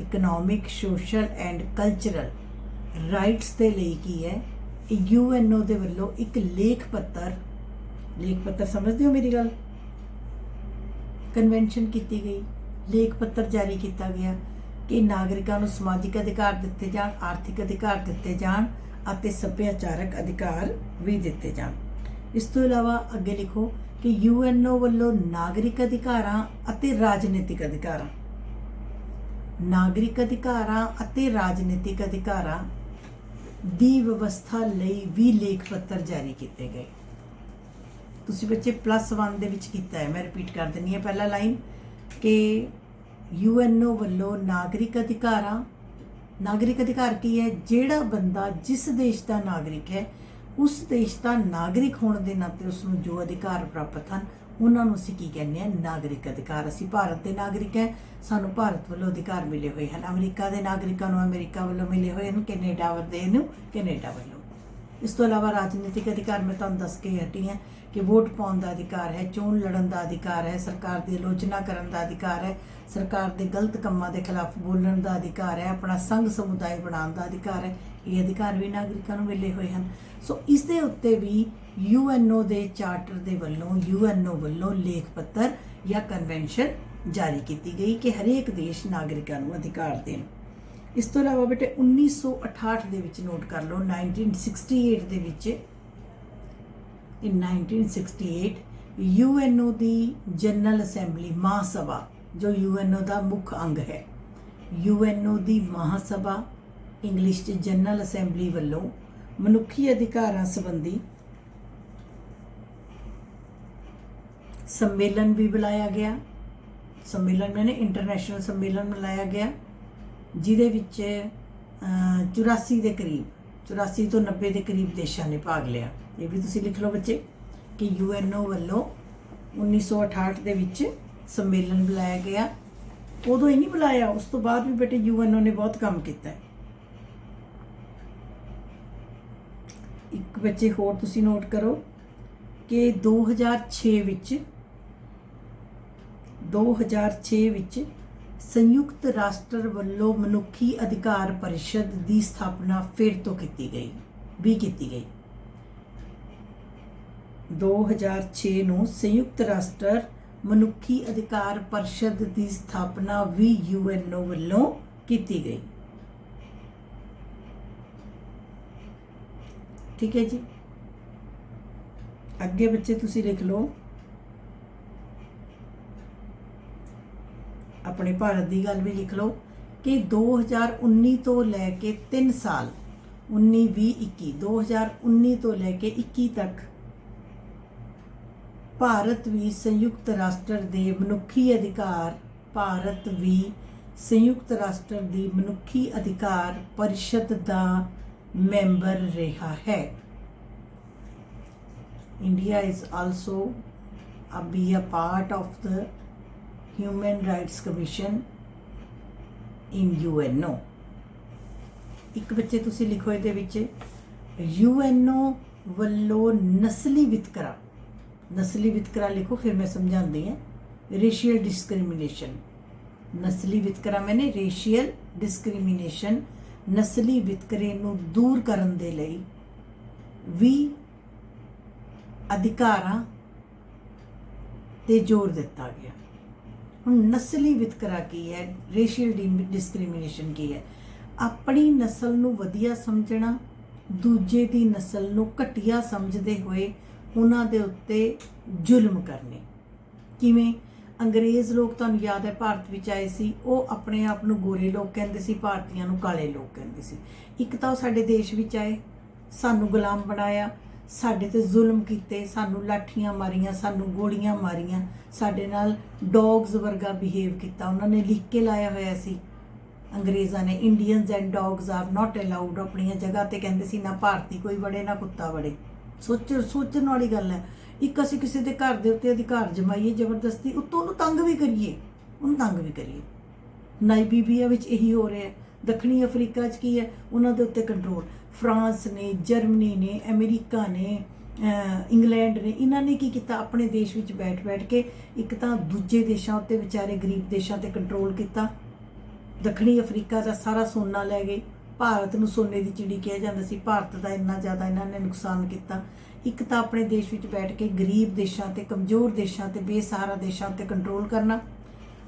economic, social and cultural rights ਦੇ ਲਈ ਕੀ ਹੈ, ਇਹ UNO ਦੇ ਵੱਲੋਂ ਇੱਕ ਲੇਖ ਪੱਤਰ ਸਮਝਦੇ ਹੋ ਮੇਰੀ ਗੱਲ, ਕਨਵੈਨਸ਼ਨ ਕੀਤੀ ਗਈ, ਲੇਖ ਪੱਤਰ ਜਾਰੀ ਕੀਤਾ ਗਿਆ ਕਿ ਨਾਗਰਿਕਾਂ ਨੂੰ ਸਮਾਜਿਕ ਅਧਿਕਾਰ ਦਿੱਤੇ ਜਾਣ, ਆਰਥਿਕ ਅਧਿਕਾਰ ਦਿੱਤੇ ਜਾਣ ਅਤੇ ਸੱਭਿਆਚਾਰਕ ਅਧਿਕਾਰ ਵੀ ਦਿੱਤੇ ਜਾਣ। ਇਸ ਤੋਂ ਇਲਾਵਾ ਅੱਗੇ ਲਿਖੋ ਕਿ UNO ਵੱਲੋਂ ਨਾਗਰਿਕ ਅਧਿਕਾਰਾਂ ਅਤੇ ਰਾਜਨੀਤਿਕ ਅਧਿਕਾਰਾਂ, ਨਾਗਰਿਕ ਅਧਿਕਾਰਾਂ ਅਤੇ ਰਾਜਨੀਤਿਕ ਅਧਿਕਾਰਾਂ ਦੀ ਵਿਵਸਥਾ ਲਈ ਵੀ ਲੇਖ ਪੱਤਰ ਜਾਰੀ ਕੀਤੇ ਗਏ। ਤੁਸੀਂ ਬੱਚੇ +1 ਦੇ ਵਿੱਚ ਕੀਤਾ ਹੈ। ਮੈਂ ਰਿਪੀਟ ਕਰ ਦਿੰਦੀ ਹਾਂ ਪਹਿਲਾ ਲਾਈਨ ਕਿ UNO ਵੱਲੋਂ ਨਾਗਰਿਕ ਅਧਿਕਾਰ ਕੀ ਹੈ? ਜਿਹੜਾ ਬੰਦਾ ਜਿਸ ਦੇਸ਼ ਦਾ ਨਾਗਰਿਕ ਹੈ, ਉਸ ਦੇਸ਼ ਦਾ ਨਾਗਰਿਕ ਹੋਣ ਦੇ ਨਾਤੇ ਉਸ ਨੂੰ ਜੋ ਅਧਿਕਾਰ ਪ੍ਰਾਪਤ ਹਨ ਉਹਨਾਂ ਨੂੰ ਅਸੀਂ ਕੀ ਕਹਿੰਦੇ ਹਾਂ? ਨਾਗਰਿਕ ਅਧਿਕਾਰ। ਅਸੀਂ ਭਾਰਤ ਦੇ ਨਾਗਰਿਕ ਹੈ, ਸਾਨੂੰ ਭਾਰਤ ਵੱਲੋਂ ਅਧਿਕਾਰ ਮਿਲੇ ਹੋਏ ਹਨ। ਅਮਰੀਕਾ ਦੇ ਨਾਗਰਿਕਾਂ ਨੂੰ ਅਮਰੀਕਾ ਵੱਲੋਂ ਮਿਲੇ ਹੋਏ ਹਨ, ਕੈਨੇਡਾ ਦੇ ਨੂੰ ਕੈਨੇਡਾ ਵੱਲੋਂ। ਇਸ ਤੋਂ ਇਲਾਵਾ ਰਾਜਨੀਤਿਕ ਅਧਿਕਾਰ ਮੈਂ ਤੁਹਾਨੂੰ ਦੱਸ ਕੇ ਹਟੀ ਹਾਂ ਕਿ ਵੋਟ ਪਾਉਣ ਦਾ ਅਧਿਕਾਰ ਹੈ, ਚੋਣ ਲੜਨ ਦਾ ਅਧਿਕਾਰ ਹੈ, ਸਰਕਾਰ ਦੀ ਆਲੋਚਨਾ ਕਰਨ ਦਾ ਅਧਿਕਾਰ ਹੈ, ਸਰਕਾਰ ਦੇ ਗਲਤ ਕੰਮਾਂ ਦੇ ਖਿਲਾਫ ਬੋਲਣ ਦਾ ਅਧਿਕਾਰ ਹੈ, ਆਪਣਾ ਸੰਘ ਸਮੁਦਾਇ ਬਣਾਉਣ ਦਾ ਅਧਿਕਾਰ ਹੈ। ਇਹ ਅਧਿਕਾਰ ਵੀ ਨਾਗਰਿਕਾਂ ਨੂੰ ਮਿਲੇ ਹੋਏ ਹਨ। ਸੋ ਇਸ ਦੇ ਉੱਤੇ ਵੀ UNO ਦੇ ਚਾਰਟਰ ਦੇ ਵੱਲੋਂ UNO ਵੱਲੋਂ ਲੇਖ ਪੱਤਰ ਜਾਂ ਕਨਵੈਨਸ਼ਨ ਜਾਰੀ ਕੀਤੀ ਗਈ ਕਿ ਹਰੇਕ ਦੇਸ਼ ਨਾਗਰਿਕਾਂ ਨੂੰ ਅਧਿਕਾਰ ਦੇਣ। ਇਸ ਤੋਂ ਇਲਾਵਾ ਬੇਟੇ 1968 ਦੇ ਵਿੱਚ ਨੋਟ ਕਰ ਲਓ, 1968 ਦੇ ਵਿੱਚ in 1968 UNO the general assembly ਮਹਾਸਭਾ, ਜੋ UNO ਦਾ ਮੁੱਖ ਅੰਗ ਹੈ, UNO ਦੀ ਮਹਾਸਭਾ ਇੰਗਲਿਸ਼ 'ਚ ਜਨਰਲ ਅਸੈਂਬਲੀ ਵੱਲੋਂ ਮਨੁੱਖੀ ਅਧਿਕਾਰਾਂ ਸੰਬੰਧੀ ਸੰਮੇਲਨ ਵੀ ਬੁਲਾਇਆ ਗਿਆ। ਸੰਮੇਲਨ ਮੈਨੇ ਇੰਟਰਨੈਸ਼ਨਲ ਸੰਮੇਲਨ ਬੁਲਾਇਆ ਗਿਆ, ਜਿਹਦੇ ਵਿੱਚ 84 ਦੇ ਕਰੀਬ 84 ਤੋਂ 90 ਦੇ ਕਰੀਬ ਦੇਸ਼ਾਂ ਨੇ ਭਾਗ ਲਿਆ। ਇਹ ਵੀ ਤੁਸੀਂ ਲਿਖ ਲਓ ਬੱਚੇ ਕਿ UNO ਵੱਲੋਂ 1968 ਦੇ ਵਿੱਚ ਸੰਮੇਲਨ ਬੁਲਾਇਆ ਗਿਆ। ਉਦੋਂ ਹੀ ਨਹੀਂ ਬੁਲਾਇਆ, ਉਸ ਤੋਂ ਬਾਅਦ ਵੀ ਬੇਟੇ UNO ਨੇ ਬਹੁਤ ਕੰਮ ਕੀਤਾ ਹੈ। ਇੱਕ ਬੱਚੇ ਹੋਰ ਤੁਸੀਂ ਨੋਟ ਕਰੋ ਕਿ 2006 ਵਿੱਚ ਸੰਯੁਕਤ ਰਾਸ਼ਟਰ ਵੱਲੋਂ ਮਨੁੱਖੀ ਅਧਿਕਾਰ ਪਰਿਸ਼ਦ ਦੀ ਸਥਾਪਨਾ ਫਿਰ ਤੋਂ ਕੀਤੀ ਗਈ 2006 ਨੂੰ ਸੰਯੁਕਤ ਰਾਸ਼ਟਰ ਮਨੁੱਖੀ ਅਧਿਕਾਰ ਪਰਿਸ਼ਦ ਦੀ ਸਥਾਪਨਾ ਵੀ UNO ਵੱਲੋਂ ਕੀਤੀ ਗਈ। ਠੀਕ ਹੈ ਜੀ। ਅੱਗੇ ਬੱਚੇ ਤੁਸੀਂ ਲਿਖ ਲਓ ਆਪਣੇ ਭਾਰਤ ਦੀ ਗੱਲ ਵੀ ਲਿਖ ਲਓ ਕਿ 2019 ਤੋਂ ਲੈ ਕੇ 3 ਸਾਲ 2019 ਤੋਂ ਲੈ ਕੇ 21 ਤੱਕ ਭਾਰਤ ਵੀ ਸੰਯੁਕਤ ਰਾਸ਼ਟਰ ਦੀ ਮਨੁੱਖੀ ਅਧਿਕਾਰ ਪਰਿਸ਼ਦ ਦਾ ਮੈਂਬਰ ਰਿਹਾ ਹੈ। India is also be a part of the Human Rights Commission in UNO। ਇੱਕ ਬੱਚੇ ਤੁਸੀਂ ਲਿਖੋ ਇਹਦੇ ਵਿੱਚ UNO ਵੱਲੋਂ ਨਸਲੀ ਵਿਤਕਰਾ ਲਿਖੋ, ਫਿਰ ਮੈਂ ਸਮਝਾਉਂਦੀ ਹਾਂ। ਰੇਸ਼ੀਅਲ ਡਿਸਕ੍ਰਿਮੀਨੇਸ਼ਨ, ਨਸਲੀ ਵਿਤਕਰਾ ਮੈਨੇ ਰੇਸ਼ੀਅਲ ਡਿਸਕ੍ਰਿਮੀਨੇਸ਼ਨ, ਨਸਲੀ ਵਿਤਕਰੇ ਨੂੰ ਦੂਰ ਕਰਨ ਦੇ ਲਈ ਵੀ ਅਧਿਕਾਰਾਂ ਤੇ ਜ਼ੋਰ ਦਿੱਤਾ ਗਿਆ। ਹੁਣ ਨਸਲੀ ਵਿਤਕਰਾ ਕੀ ਹੈ, ਰੇਸ਼ੀਅਲ ਡਿਸਕ੍ਰਿਮੀਨੇਸ਼ਨ ਕੀ ਹੈ? ਆਪਣੀ ਨਸਲ ਨੂੰ ਵਧੀਆ ਸਮਝਣਾ, ਦੂਜੇ ਦੀ ਨਸਲ ਨੂੰ ਘਟੀਆ ਸਮਝਦੇ ਹੋਏ ਉਹਨਾਂ ਦੇ ਉੱਤੇ ਜ਼ੁਲਮ ਕਰਨੇ। ਕਿਵੇਂ? ਅੰਗਰੇਜ਼ ਲੋਕ ਤੁਹਾਨੂੰ ਯਾਦ ਹੈ ਭਾਰਤ ਵਿੱਚ ਆਏ ਸੀ, ਉਹ ਆਪਣੇ ਆਪ ਨੂੰ ਗੋਰੇ ਲੋਕ ਕਹਿੰਦੇ ਸੀ, ਭਾਰਤੀਆਂ ਨੂੰ ਕਾਲੇ ਲੋਕ ਕਹਿੰਦੇ ਸੀ। ਇੱਕ ਤਾਂ ਉਹ ਸਾਡੇ ਦੇਸ਼ ਵਿੱਚ ਆਏ, ਸਾਨੂੰ ਗੁਲਾਮ ਬਣਾਇਆ, ਸਾਡੇ ਤੇ ਜ਼ੁਲਮ ਕੀਤੇ, ਸਾਨੂੰ ਲਾਠੀਆਂ ਮਾਰੀਆਂ, ਸਾਨੂੰ ਗੋਲੀਆਂ ਮਾਰੀਆਂ, ਸਾਡੇ ਨਾਲ ਡੌਗਸ ਵਰਗਾ ਬਿਹੇਵ ਕੀਤਾ। ਉਹਨਾਂ ਨੇ ਲਿਖ ਕੇ ਲਾਇਆ ਹੋਇਆ ਸੀ ਅੰਗਰੇਜ਼ਾਂ ਨੇ, Indians and dogs are not allowed. ਆਪਣੀਆਂ ਜਗ੍ਹਾ ਤੇ ਕਹਿੰਦੇ ਸੀ ਨਾ ਭਾਰਤੀ ਕੋਈ ਵੜੇ ਨਾ ਕੁੱਤਾ ਵੜੇ। ਸੋਚਣ ਵਾਲੀ ਗੱਲ ਹੈ। ਇੱਕ ਅਸੀਂ ਕਿਸੇ ਦੇ ਘਰ ਦੇ ਉੱਤੇ ਅਧਿਕਾਰ ਜਮਾਈਏ ਜ਼ਬਰਦਸਤੀ, ਉੱਤੋਂ ਉਹਨੂੰ ਤੰਗ ਵੀ ਕਰੀਏ। ਨਾਈਬੀਰੀਆ ਵਿੱਚ ਇਹੀ ਹੋ ਰਿਹਾ ਹੈ। ਦੱਖਣੀ ਅਫਰੀਕਾ 'ਚ ਕੀ ਹੈ? ਉਹਨਾਂ ਦੇ ਉੱਤੇ ਕੰਟਰੋਲ। ਫਰਾਂਸ ਨੇ, ਜਰਮਨੀ ਨੇ, ਅਮਰੀਕਾ ਨੇ, ਇੰਗਲੈਂਡ ਨੇ, ਇਹਨਾਂ ਨੇ ਕੀ ਕੀਤਾ? ਆਪਣੇ ਦੇਸ਼ ਵਿੱਚ ਬੈਠ ਕੇ ਇੱਕ ਤਾਂ ਦੂਜੇ ਦੇਸ਼ਾਂ ਉੱਤੇ, ਵਿਚਾਰੇ ਗਰੀਬ ਦੇਸ਼ਾਂ ਤੇ ਕੰਟਰੋਲ ਕੀਤਾ। ਦੱਖਣੀ ਅਫਰੀਕਾ ਦਾ ਸਾਰਾ ਸੋਨਾ ਲੈ ਗਏ। ਭਾਰਤ ਨੂੰ ਸੋਨੇ ਦੀ ਚਿੜੀ ਕਿਹਾ ਜਾਂਦਾ ਸੀ। ਭਾਰਤ ਦਾ ਇੰਨਾ ਜ਼ਿਆਦਾ ਇਹਨਾਂ ਨੇ ਨੁਕਸਾਨ ਕੀਤਾ। ਇੱਕ ਤਾਂ ਆਪਣੇ ਦੇਸ਼ ਵਿੱਚ ਬੈਠ ਕੇ ਗਰੀਬ ਦੇਸ਼ਾਂ ਤੇ, ਕਮਜ਼ੋਰ ਦੇਸ਼ਾਂ ਤੇ, ਬੇਸਹਾਰਾ ਦੇਸ਼ਾਂ ਤੇ ਕੰਟਰੋਲ ਕਰਨਾ।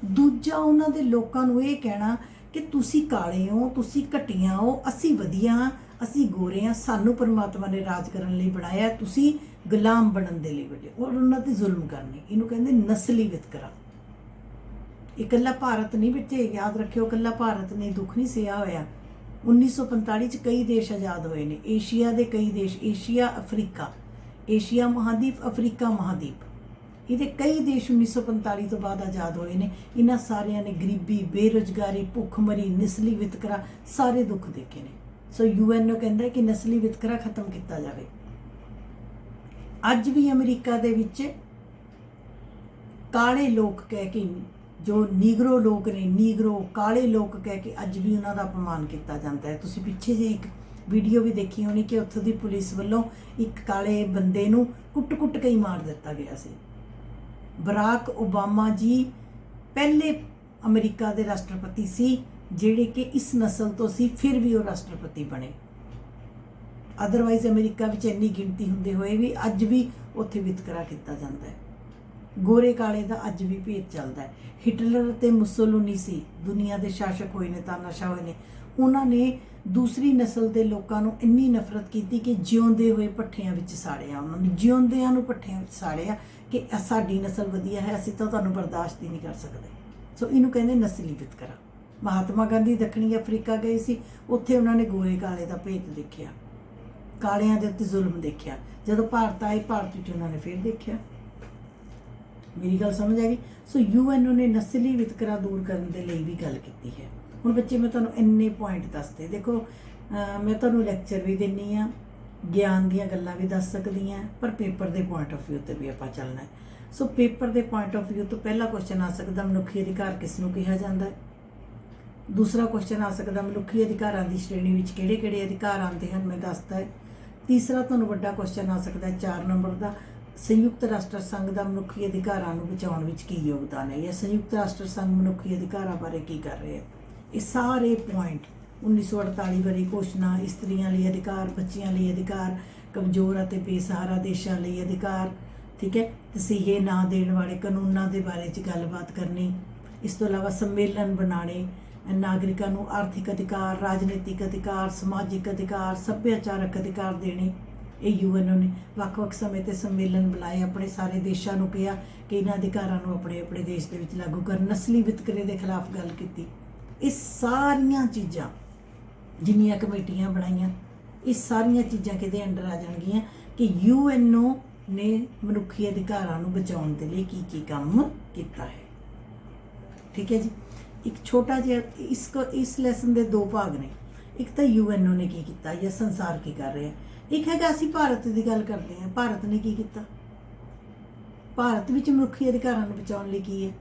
ਦੂਜਾ ਉਹਨਾਂ ਦੇ ਲੋਕਾਂ ਨੂੰ ਇਹ ਕਹਿਣਾ ਕਿ ਤੁਸੀਂ ਕਾਲੇ ਹੋ, ਤੁਸੀਂ ਘਟੀਆਂ ਹੋ, ਅਸੀਂ ਵਧੀਆ, ਅਸੀਂ ਗੋਰੇ ਹਾਂ, ਸਾਨੂੰ ਪਰਮਾਤਮਾ ਨੇ ਰਾਜ ਕਰਨ ਲਈ ਬਣਾਇਆ, ਤੁਸੀਂ ਗੁਲਾਮ ਬਣਨ ਦੇ ਲਈ ਬਣੇ, ਔਰ ਉਹਨਾਂ ਤੇ ਜ਼ੁਲਮ ਕਰਨੇ। ਇਹਨੂੰ ਕਹਿੰਦੇ ਨਸਲੀ ਵਿਤਕਰਾ। ਇਕੱਲਾ ਭਾਰਤ ਨਹੀਂ ਬੱਚੇ, ਯਾਦ ਰੱਖਿਓ, ਇਕੱਲਾ ਭਾਰਤ ਨੇ ਦੁੱਖ ਨਹੀਂ ਸਹਿਆ ਹੋਇਆ। 1945 'ਚ ਕਈ ਦੇਸ਼ ਆਜ਼ਾਦ ਹੋਏ ਨੇ। ਏਸ਼ੀਆ ਦੇ ਕਈ ਦੇਸ਼, ਏਸ਼ੀਆ, ਅਫਰੀਕਾ, ਏਸ਼ੀਆ ਮਹਾਦੀਪ, ਅਫਰੀਕਾ ਮਹਾਦੀਪ, ਇਹਦੇ ਕਈ ਦੇਸ਼ 1945 ਤੋਂ ਬਾਅਦ ਆਜ਼ਾਦ ਹੋਏ ਨੇ। ਇਹਨਾਂ ਸਾਰਿਆਂ ਨੇ ਗਰੀਬੀ, ਬੇਰੁਜ਼ਗਾਰੀ, ਭੁੱਖਮਰੀ, ਨਸਲੀ ਵਿਤਕਰਾ ਸਾਰੇ ਦੁੱਖ ਦੇਖੇ ਨੇ। ਸੋ UN ਕਹਿੰਦਾ ਕਿ ਨਸਲੀ ਵਿਤਕਰਾ ਖਤਮ ਕੀਤਾ ਜਾਵੇ। ਅੱਜ ਵੀ ਅਮਰੀਕਾ ਦੇ ਵਿੱਚ ਕਾਲੇ ਲੋਕ ਕਹਿ ਕੇ, ਜੋ ਨੀਗਰੋ ਲੋਕ ਨੇ, ਨੀਗਰੋ ਕਾਲੇ ਲੋਕ ਕਹਿ ਕੇ ਅੱਜ ਵੀ ਉਹਨਾਂ ਦਾ ਅਪਮਾਨ ਕੀਤਾ ਜਾਂਦਾ ਹੈ। ਤੁਸੀਂ ਪਿੱਛੇ ਜੇ ਇੱਕ ਵੀਡੀਓ ਵੀ ਦੇਖੀ ਹੋਣੀ ਕਿ ਉੱਥੋਂ ਦੀ ਪੁਲਿਸ ਵੱਲੋਂ ਇੱਕ ਕਾਲੇ ਬੰਦੇ ਨੂੰ ਕੁੱਟ-ਕੁੱਟ ਕੇ ਹੀ ਮਾਰ ਦਿੱਤਾ ਗਿਆ ਸੀ। ਬਰਾਕ ਓਬਾਮਾ ਜੀ ਪਹਿਲੇ ਅਮਰੀਕਾ ਦੇ ਰਾਸ਼ਟਰਪਤੀ ਸੀ ਜਿਹੜੇ ਕਿ ਇਸ ਨਸਲ ਤੋਂ ਸੀ, ਫਿਰ ਵੀ ਉਹ ਰਾਸ਼ਟਰਪਤੀ ਬਣੇ। ਅਦਰਵਾਈਜ਼ ਅਮਰੀਕਾ ਵਿੱਚ ਇੰਨੀ ਗਿਣਤੀ ਹੁੰਦੇ ਹੋਏ ਵੀ ਅੱਜ ਵੀ ਉੱਥੇ ਵਿਤਕਰਾ ਕੀਤਾ ਜਾਂਦਾ ਹੈ। ਗੋਰੇ ਕਾਲੇ ਦਾ ਅੱਜ ਵੀ ਭੇਦ ਚੱਲਦਾ ਹੈ। ਹਿਟਲਰ ਤੇ ਮੁਸੋਲਿਨੀ ਸੀ, ਦੁਨੀਆ ਦੇ ਸ਼ਾਸਕ ਹੋਏ ਨੇ, ਤਾਨਾਸ਼ਾਹ ਹੋਏ ਨੇ। ਉਹਨਾਂ ਨੇ ਦੂਸਰੀ ਨਸਲ ਦੇ ਲੋਕਾਂ ਨੂੰ ਇੰਨੀ ਨਫ਼ਰਤ ਕੀਤੀ ਕਿ ਜਿਉਂਦੇ ਹੋਏ ਭੱਠਿਆਂ ਵਿੱਚ ਸਾੜਿਆ। ਉਹਨਾਂ ਨੂੰ ਜਿਉਂਦਿਆਂ ਨੂੰ ਭੱਠਿਆਂ ਵਿੱਚ ਸਾੜਿਆ ਕਿ ਸਾਡੀ ਨਸਲ ਵਧੀਆ ਹੈ, ਅਸੀਂ ਤਾਂ ਤੁਹਾਨੂੰ ਬਰਦਾਸ਼ਤ ਹੀ ਨਹੀਂ ਕਰ ਸਕਦੇ। ਸੋ ਇਹਨੂੰ ਕਹਿੰਦੇ ਨਸਲੀ ਵਿਤਕਰਾ। ਮਹਾਤਮਾ ਗਾਂਧੀ ਦੱਖਣੀ ਅਫਰੀਕਾ ਗਏ ਸੀ, ਉੱਥੇ ਉਹਨਾਂ ਨੇ ਗੋਰੇ ਕਾਲੇ ਦਾ ਭੇਦ ਦੇਖਿਆ, ਕਾਲਿਆਂ ਦੇ ਉੱਤੇ ਜ਼ੁਲਮ ਦੇਖਿਆ। ਜਦੋਂ ਭਾਰਤ ਆਏ, ਭਾਰਤ ਵਿੱਚ ਉਹਨਾਂ ਨੇ ਫਿਰ ਦੇਖਿਆ। ਮੇਰੀ ਗੱਲ ਸਮਝ ਆ ਗਈ? ਸੋ UN ਨੇ ਨਸਲੀ ਵਿਤਕਰਾ ਦੂਰ ਕਰਨ ਦੇ ਲਈ ਵੀ ਗੱਲ ਕੀਤੀ ਹੈ। ਹੁਣ ਬੱਚੇ, ਮੈਂ ਤੁਹਾਨੂੰ ਇੰਨੇ ਪੁਆਇੰਟ ਦੱਸਦੇ। ਦੇਖੋ, ਮੈਂ ਤੁਹਾਨੂੰ ਲੈਕਚਰ ਵੀ ਦਿੰਨੀ ਆ, ਗਿਆਨ ਦੀਆਂ ਗੱਲਾਂ ਵੀ ਦੱਸ ਸਕਦੀ ਹਾਂ, ਪਰ ਪੇਪਰ ਦੇ ਪੁਆਇੰਟ ਆਫ ਵਿਊ ਤੇ ਵੀ ਆਪਾਂ ਚੱਲਣਾ ਹੈ। ਸੋ ਪੇਪਰ ਦੇ ਪੁਆਇੰਟ ਆਫ ਵਿਊ ਤੋਂ ਪਹਿਲਾ ਕੁਐਸਚਨ ਆ ਸਕਦਾ, ਮਨੁੱਖੀ ਅਧਿਕਾਰ ਕਿਸ ਨੂੰ ਕਿਹਾ ਜਾਂਦਾ ਹੈ। ਦੂਸਰਾ ਕੁਐਸਚਨ ਆ ਸਕਦਾ, ਮਨੁੱਖੀ ਅਧਿਕਾਰਾਂ ਦੀ ਸ਼੍ਰੇਣੀ ਵਿੱਚ ਕਿਹੜੇ-ਕਿਹੜੇ ਅਧਿਕਾਰ ਆਉਂਦੇ ਹਨ, ਮੈਂ ਦੱਸਦਾ ਹੈ। ਤੀਸਰਾ ਤੁਹਾਨੂੰ ਵੱਡਾ ਕੁਐਸਚਨ ਆ ਸਕਦਾ 4 ਨੰਬਰ ਦਾ, ਸੰਯੁਕਤ ਰਾਸ਼ਟਰ ਸੰਘ ਦਾ ਮਨੁੱਖੀ ਅਧਿਕਾਰਾਂ ਨੂੰ ਬਚਾਉਣ ਵਿੱਚ ਕੀ ਯੋਗਦਾਨ ਹੈ, ਜਾਂ ਸੰਯੁਕਤ ਰਾਸ਼ਟਰ ਸੰਘ ਮਨੁੱਖੀ ਅਧਿਕਾਰਾਂ ਬਾਰੇ ਕੀ ਕਰ ਰਿਹਾ ਹੈ। ਇਹ ਸਾਰੇ ਪੁਆਇੰਟ 1948 ਬਾਰੇ ਘੋਸ਼ਣਾ, ਇਸਤਰੀਆਂ ਲਈ ਅਧਿਕਾਰ, ਬੱਚਿਆਂ ਲਈ ਅਧਿਕਾਰ, ਕਮਜ਼ੋਰ ਅਤੇ ਬੇਸਹਾਰਾ ਦੇਸ਼ਾਂ ਲਈ ਅਧਿਕਾਰ, ਠੀਕ ਹੈ, ਤਸੀਹੇ ਨਾ ਦੇਣ ਵਾਲੇ ਕਾਨੂੰਨਾਂ ਦੇ ਬਾਰੇ 'ਚ ਗੱਲਬਾਤ ਕਰਨੀ। ਇਸ ਤੋਂ ਇਲਾਵਾ ਸੰਮੇਲਨ ਬਣਾਉਣੇ, ਨਾਗਰਿਕਾਂ ਨੂੰ ਆਰਥਿਕ ਅਧਿਕਾਰ, ਰਾਜਨੀਤਿਕ ਅਧਿਕਾਰ, ਸਮਾਜਿਕ ਅਧਿਕਾਰ, ਸੱਭਿਆਚਾਰਕ ਅਧਿਕਾਰ ਦੇਣੇ। ਇਹ UN ਨੇ ਵੱਖ-ਵੱਖ ਸਮੇਂ ਤੇ ਸੰਮੇਲਨ ਬੁਲਾਏ, ਆਪਣੇ ਸਾਰੇ ਦੇਸ਼ਾਂ ਨੂੰ ਕਿਹਾ ਕਿ ਇਹਨਾਂ ਅਧਿਕਾਰਾਂ ਨੂੰ ਆਪਣੇ ਆਪਣੇ ਦੇਸ਼ ਦੇ ਵਿੱਚ ਲਾਗੂ ਕਰਨ। ਨਸਲੀ ਵਿਤਕਰੇ ਦੇ ਖਿਲਾਫ ਗੱਲ ਕੀਤੀ। ਇਹ ਸਾਰੀਆਂ ਚੀਜ਼ਾਂ ਜਿੰਨੀਆਂ ਕਮੇਟੀਆਂ ਬਣਾਈਆਂ, ਇਹ ਸਾਰੀਆਂ ਚੀਜ਼ਾਂ ਕਿਹਦੇ ਅੰਡਰ ਆ ਜਾਣਗੀਆਂ ਕਿ UN ਨੇ ਮਨੁੱਖੀ ਅਧਿਕਾਰਾਂ ਨੂੰ ਬਚਾਉਣ ਦੇ ਲਈ ਕੀ ਕੀ ਕੰਮ ਕੀਤਾ ਹੈ। ਠੀਕ ਹੈ ਜੀ। ਇੱਕ ਛੋਟਾ ਜਿਹਾ ਇਸ ਲੈਸਨ ਦੇ 2 ਭਾਗ ਨੇ। ਇੱਕ ਤਾਂ UN ਨੇ ਕੀ ਕੀਤਾ ਜਾਂ ਸੰਸਾਰ ਕੀ ਕਰ ਰਿਹਾ, ਇੱਕ ਹੈਗਾ ਅਸੀਂ ਭਾਰਤ ਦੀ ਗੱਲ ਕਰਦੇ ਹਾਂ, ਭਾਰਤ ਨੇ ਕੀ ਕੀਤਾ, ਭਾਰਤ ਵਿੱਚ ਮਨੁੱਖੀ ਅਧਿਕਾਰਾਂ ਨੂੰ ਬਚਾਉਣ ਲਈ ਕੀ ਹੈ,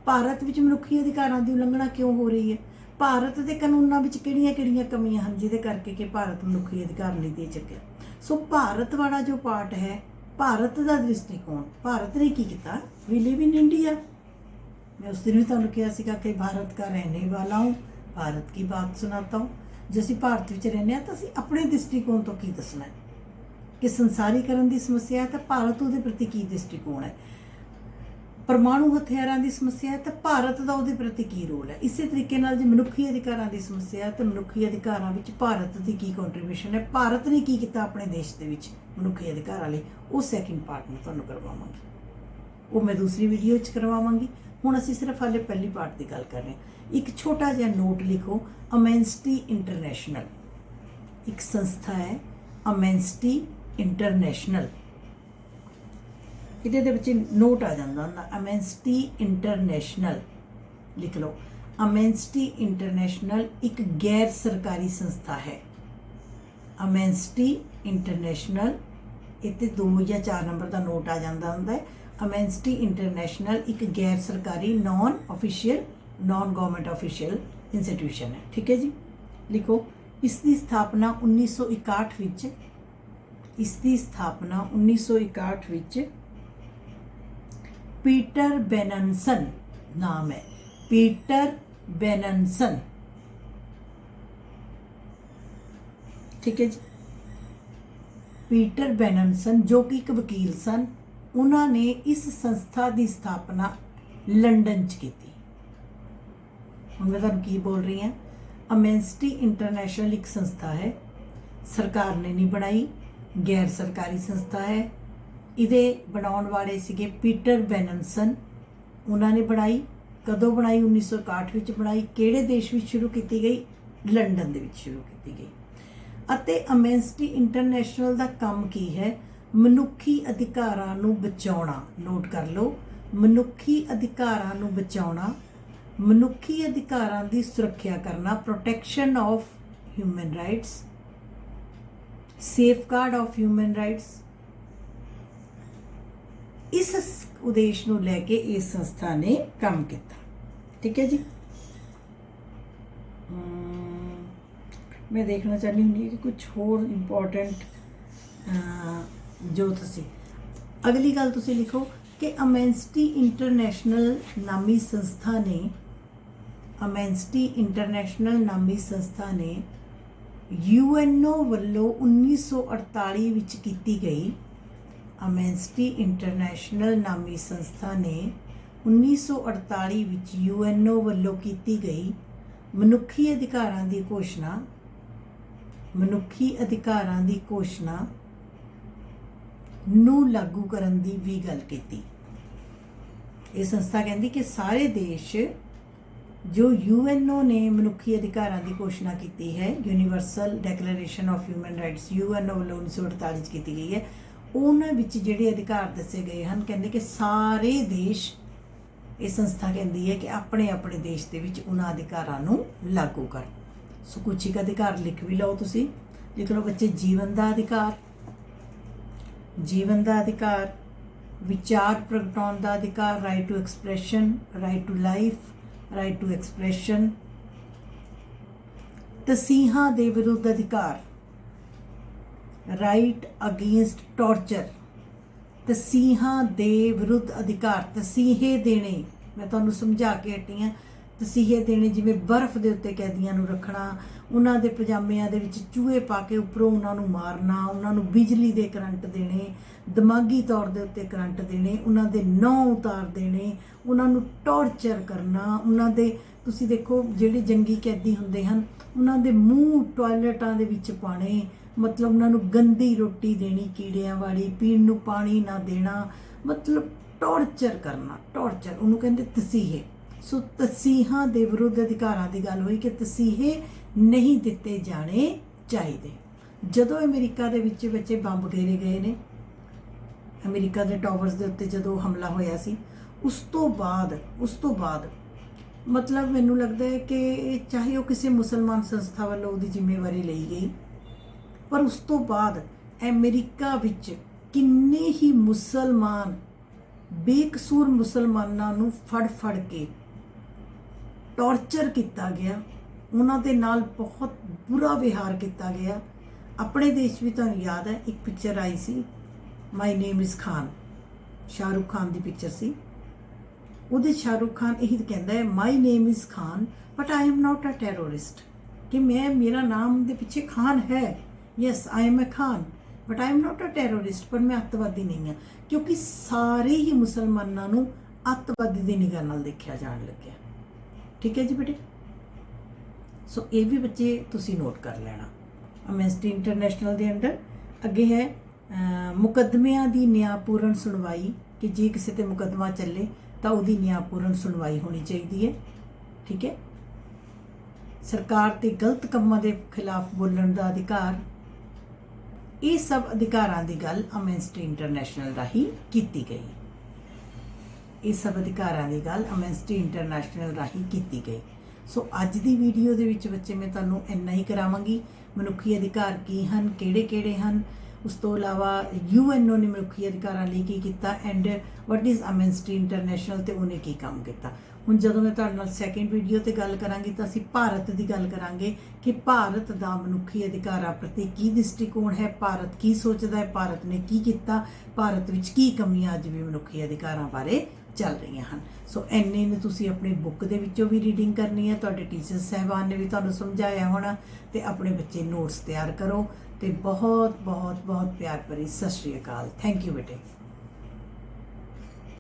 ਭਾਰਤ ਵਿੱਚ ਮਨੁੱਖੀ ਅਧਿਕਾਰਾਂ ਦੀ ਉਲੰਘਣਾ ਕਿਉਂ ਹੋ ਰਹੀ ਹੈ, ਭਾਰਤ ਦੇ ਕਾਨੂੰਨਾਂ ਵਿੱਚ ਕਿਹੜੀਆਂ-ਕਿਹੜੀਆਂ ਕਮੀਆਂ ਹਨ ਜਿਹਦੇ ਕਰਕੇ ਕਿ ਭਾਰਤ ਮਨੁੱਖੀ ਅਧਿਕਾਰ ਨਹੀਂ ਦੇ ਚੱਕਿਆ। ਸੋ ਭਾਰਤ ਵਾਲਾ ਜੋ ਪਾਰਟ ਹੈ, ਭਾਰਤ ਦਾ ਦ੍ਰਿਸ਼ਟੀਕੋਣ, ਭਾਰਤ ਨੇ ਕੀ ਕੀਤਾ। ਵੀ ਲਿਵ ਇਨ ਇੰਡੀਆ, मैं उस दिन भी ਤੁਹਾਨੂੰ ਕਿਹਾ ਸੀਗਾ ਕਿ ਭਾਰਤ का रहने वाला हूँ, भारत की बात सुनाता हूँ। ਜੇ ਅਸੀਂ ਭਾਰਤ ਵਿੱਚ ਰਹਿੰਦੇ ਹਾਂ ਤਾਂ ਅਸੀਂ ਆਪਣੇ ਦ੍ਰਿਸ਼ਟੀਕੋਣ ਤੋਂ ਕੀ ਦੱਸਣਾ ਹੈ ਕਿ ਸੰਸਾਰੀਕਰਨ ਦੀ ਸਮੱਸਿਆ ਹੈ ਤਾਂ ਭਾਰਤ ਉਹਦੇ ਪ੍ਰਤੀ ਕੀ ਦ੍ਰਿਸ਼ਟੀਕੋਣ ਹੈ, ਪਰਮਾਣੂ ਹਥਿਆਰਾਂ ਦੀ ਸਮੱਸਿਆ ਹੈ ਤਾਂ ਭਾਰਤ ਦਾ ਉਹਦੇ ਪ੍ਰਤੀ ਕੀ ਰੋਲ ਹੈ। ਇਸੇ ਤਰੀਕੇ ਨਾਲ ਜੇ ਮਨੁੱਖੀ ਅਧਿਕਾਰਾਂ ਦੀ ਸਮੱਸਿਆ ਹੈ ਤਾਂ ਮਨੁੱਖੀ ਅਧਿਕਾਰਾਂ ਵਿੱਚ ਭਾਰਤ ਦੀ ਕੀ ਕੰਟਰੀਬਿਊਸ਼ਨ ਹੈ, ਭਾਰਤ ਨੇ ਕੀ ਕੀਤਾ ਆਪਣੇ ਦੇਸ਼ ਦੇ ਵਿੱਚ ਮਨੁੱਖੀ ਅਧਿਕਾਰਾਂ ਲਈ। ਉਹ ਸੈਕਿੰਡ ਪਾਰਟ ਨੂੰ ਤੁਹਾਨੂੰ ਕਰਵਾਵਾਂਗੀ, ਉਹ ਮੈਂ ਦੂਸਰੀ ਵੀਡੀਓ 'ਚ ਕਰਵਾਵਾਂਗੀ। ਹੁਣ ਅਸੀਂ ਸਿਰਫ ਹਾਲੇ ਪਹਿਲੀ ਪਾਰਟ ਦੀ ਗੱਲ ਕਰ ਰਹੇ ਹਾਂ। ਇੱਕ ਛੋਟਾ ਜਿਹਾ ਨੋਟ ਲਿਖੋ, ਅਮੈਂਸਟੀ ਇੰਟਰਨੈਸ਼ਨਲ ਇੱਕ ਸੰਸਥਾ ਹੈ, ਅਮੈਂਸਟੀ ਇੰਟਰਨੈਸ਼ਨਲ। ਇਹਦੇ ਦੇ ਵਿੱਚ ਨੋਟ ਆ ਜਾਂਦਾ ਹੁੰਦਾ, ਅਮੈਂਸਟੀ ਇੰਟਰਨੈਸ਼ਨਲ ਲਿਖ ਲਓ। ਅਮੈਂਸਟੀ ਇੰਟਰਨੈਸ਼ਨਲ ਇੱਕ ਗੈਰ ਸਰਕਾਰੀ ਸੰਸਥਾ ਹੈ। ਅਮੈਂਸਟੀ ਇੰਟਰਨੈਸ਼ਨਲ, ਇੱਥੇ 2 ਜਾਂ 4 ਨੰਬਰ ਦਾ ਨੋਟ ਆ ਜਾਂਦਾ ਹੁੰਦਾ ਹੈ। ਅਮੈਂਸਟੀ ਇੰਟਰਨੈਸ਼ਨਲ ਇੱਕ ਗੈਰ ਸਰਕਾਰੀ ਨॉन ਗਵਰਨਮੈਂਟ ਆਫੀਸ਼ੀਅਲ ਇੰਸਟੀਟਿਊਸ਼ਨ ਹੈ। ਠੀਕ ਹੈ ਜੀ, ਲਿਖੋ। ਇਸ ਦੀ ਸਥਾਪਨਾ 1961 ਵਿੱਚ, ਇਸ ਦੀ ਸਥਾਪਨਾ 1961 ਵਿੱਚ ਪੀਟਰ ਬੈਨਨਸਨ ਨਾਮ ਹੈ, ਪੀਟਰ ਬੈਨਨਸਨ। ਠੀਕ ਹੈ ਜੀ, ਪੀਟਰ ਬੈਨਨਸਨ ਜੋ ਕਿ ਇੱਕ ਵਕੀਲ ਸਨ, ਉਹਨਾਂ ਨੇ ਇਸ ਸੰਸਥਾ ਦੀ ਸਥਾਪਨਾ ਲੰਡਨ 'ਚ ਕੀਤੀ। ਹੁਣ ਮੈਂ ਤੁਹਾਨੂੰ ਕੀ ਬੋਲ ਰਹੀ ਹਾਂ, ਅਮੈਂਸਟੀ ਇੰਟਰਨੈਸ਼ਨਲ ਇੱਕ ਸੰਸਥਾ ਹੈ, ਸਰਕਾਰ ਨੇ ਨਹੀਂ ਬਣਾਈ, ਗੈਰ ਸਰਕਾਰੀ ਸੰਸਥਾ ਹੈ। ਇਹਦੇ ਬਣਾਉਣ ਵਾਲੇ ਸੀਗੇ ਪੀਟਰ ਬੈਨਨਸਨ, ਉਹਨਾਂ ਨੇ ਬਣਾਈ। ਕਦੋਂ ਬਣਾਈ? 1961 ਵਿੱਚ ਬਣਾਈ। ਕਿਹੜੇ ਦੇਸ਼ ਵਿੱਚ ਸ਼ੁਰੂ ਕੀਤੀ ਗਈ? ਲੰਡਨ ਦੇ ਵਿੱਚ ਸ਼ੁਰੂ ਕੀਤੀ ਗਈ। ਅਤੇ ਅਮੈਂਸਟੀ ਇੰਟਰਨੈਸ਼ਨਲ ਦਾ ਕੰਮ ਕੀ ਹੈ? ਮਨੁੱਖੀ ਅਧਿਕਾਰਾਂ ਨੂੰ ਬਚਾਉਣਾ, ਨੋਟ ਕਰ ਲਓ, ਮਨੁੱਖੀ ਅਧਿਕਾਰਾਂ ਨੂੰ ਬਚਾਉਣਾ, ਮਨੁੱਖੀ ਅਧਿਕਾਰਾਂ ਦੀ ਸੁਰੱਖਿਆ ਕਰਨਾ, protection of human rights, safeguard of human rights. ਇਸ ਉਦੇਸ਼ ਨੂੰ ਲੈ ਕੇ ਇਸ ਸੰਸਥਾ ਨੇ ਕੰਮ ਕੀਤਾ। ਠੀਕ ਹੈ ਜੀ। मैं देखना चाहती हूँ कि कुछ होर इंपॉर्टेंट जो तुसी अगली गल तुसी लिखो कि अमेंसिटी इंटरनेशनल नामी संस्था ने, अमेंसिटी इंटरनेशनल नामी संस्था ने यूएनओ वल्लों 1948 विच कीती गई, अमेंसिटी इंटरनेशनल नामी संस्था ने 1948 विच यूएनओ वल्लों कीती गई मनुखी अधिकारां दी घोषणा, मनुखी अधिकारां दी घोषणा नूं लागू करन दी भी गल कीती। ये संस्था कहती कि सारे देश जो यूएनओ ने मनुखी अधिकारां दी घोषणा की है, universal declaration of human rights UNO वालों 1948 की गई है, उन्हां विच जिहड़े अधिकार दसे गए हैं, कहते कि सारे देश, ये संस्था कहती है कि अपने अपने देश के विच उन्हां अधिकारां नूं लागू कर। सो कुछ एक अधिकार लिख भी लो, तुसी लिख लो बच्चे, जीवन का अधिकार, जीवन का अधिकार, विचार प्रगटाउण का अधिकार, right to expression, right to life, right to expression, तसीहां दे विरुद्ध अधिकार, राइट अगेंस्ट टॉर्चर, तसीहां दे विरुद्ध अधिकार, तसीहे देने, मैं तुहानूं समझा के हटी हां, तसीहे देने जिवें बर्फ के उत्ते कैदियां नूं रखना, उन्हां दे पजामिਆਂ ਦੇ ਵਿੱਚ चूहे पा के उपरों उन्हां नूं मारना, उन्हां नूं बिजली दे करंट देने, दिमागी तौर दे उत्ते करंट देने, उन्हां दे नौं उतार देने, उन्हां नूं टॉर्चर करना, उन्हां दे तुसीं देखो जिहड़े जंगी कैदी हुंदे हन उन्हां दे मूँह टॉयलेटां दे विच पाणे, मतलब उन्हां नूं गंदी रोटी देनी कीड़ियां वाली, पीण नूं पानी ना देना, मतलब टॉर्चर करना, टॉर्चर उन्होंने कहते तसीहे। सो तसीहां दे विरुद्ध अधिकारां दी गल होई कि तसीहे नहीं दिते जाने चाहिए। जदों अमेरिका दे विच बच्चे बंब घेरे गए ने, अमेरिका दे टावर्स दे उत्ते जदों हमला होया सी, उस तो बाद मतलब मैनूं लगदा है कि चाहे वो किसी मुसलमान संस्था वालों उहदी जिम्मेवारी लई गई, पर उस तो बाद अमेरिका विच किन्ने ही मुसलमान बेकसूर मुसलमानां नूं फड़ के टॉर्चर किया गया, उन्हां दे नाल बहुत बुरा विहार किया गया। अपने देश भी तुहानूं याद है एक पिक्चर आई सी, my name is Khan, Shahrukh Khan की पिक्चर सी, उहदे शाहरुख खान यही कहता है my name is Khan but I am not a terrorist, कि मैं, मेरा नाम दे पिछे खान है, yes I am a Khan but I am not a terrorist, पर मैं अतवादी नहीं हाँ, क्योंकि सारे ही मुसलमानों नूं अतवादी की निगाह नाल देखा जान लग्या। ठीक है जी बेटे। सो ये भी बच्चे तुसी नोट कर लेना। अमेंसिटी इंटरनेशनल के अंडर अगे है मुकदमिਆਂ की न्यायपूर्ण सुनवाई, कि जे किसी ते मुकदमा चले तो उसकी न्यायपूर्ण सुनवाई होनी चाहिए है। ठीक है। सरकार के गलत कामों के खिलाफ बोलने का अधिकार, ये सब अधिकारां की गल अमेंसिटी इंटरनेशनल राही की गई। ये सब अधिकारां की गल अमेंसिटी इंटरनेशनल राही की गई। सो अज की वीडियो के विच बच्चे मैं तुहानूं इन्ना ही करावांगी। मनुखी अधिकार की हन, किहड़े हन, उस तो इलावा यूएनओ ने मनुखी अधिकारां लई की कीता, एंड वट इज़ अमेंसिटी इंटरनेशनल ते उन्हें की काम किया। हुण जदों मैं तुहाडे नाल सैकेंड वीडियो ते गल करांगी तो असीं भारत की गल करांगे कि भारत दा मनुखी अधिकारां प्रति की दृष्टिकोण है, भारत की सोचदा है, भारत ने की कीता, भारत विच की कमियां अज भी मनुखी अधिकारां बारे चल रही हैं। सो इन्ने ने तुसी अपनी बुक दे विचों भी रीडिंग करनी है, तुहाडे टीचर साहबान ने भी तुहानूं समझाया होना, ते अपने बच्चे नोट्स तैयार करो। ते बहुत बहुत बहुत प्यार भरी सत श्री अकाल। थैंक यू बेटे।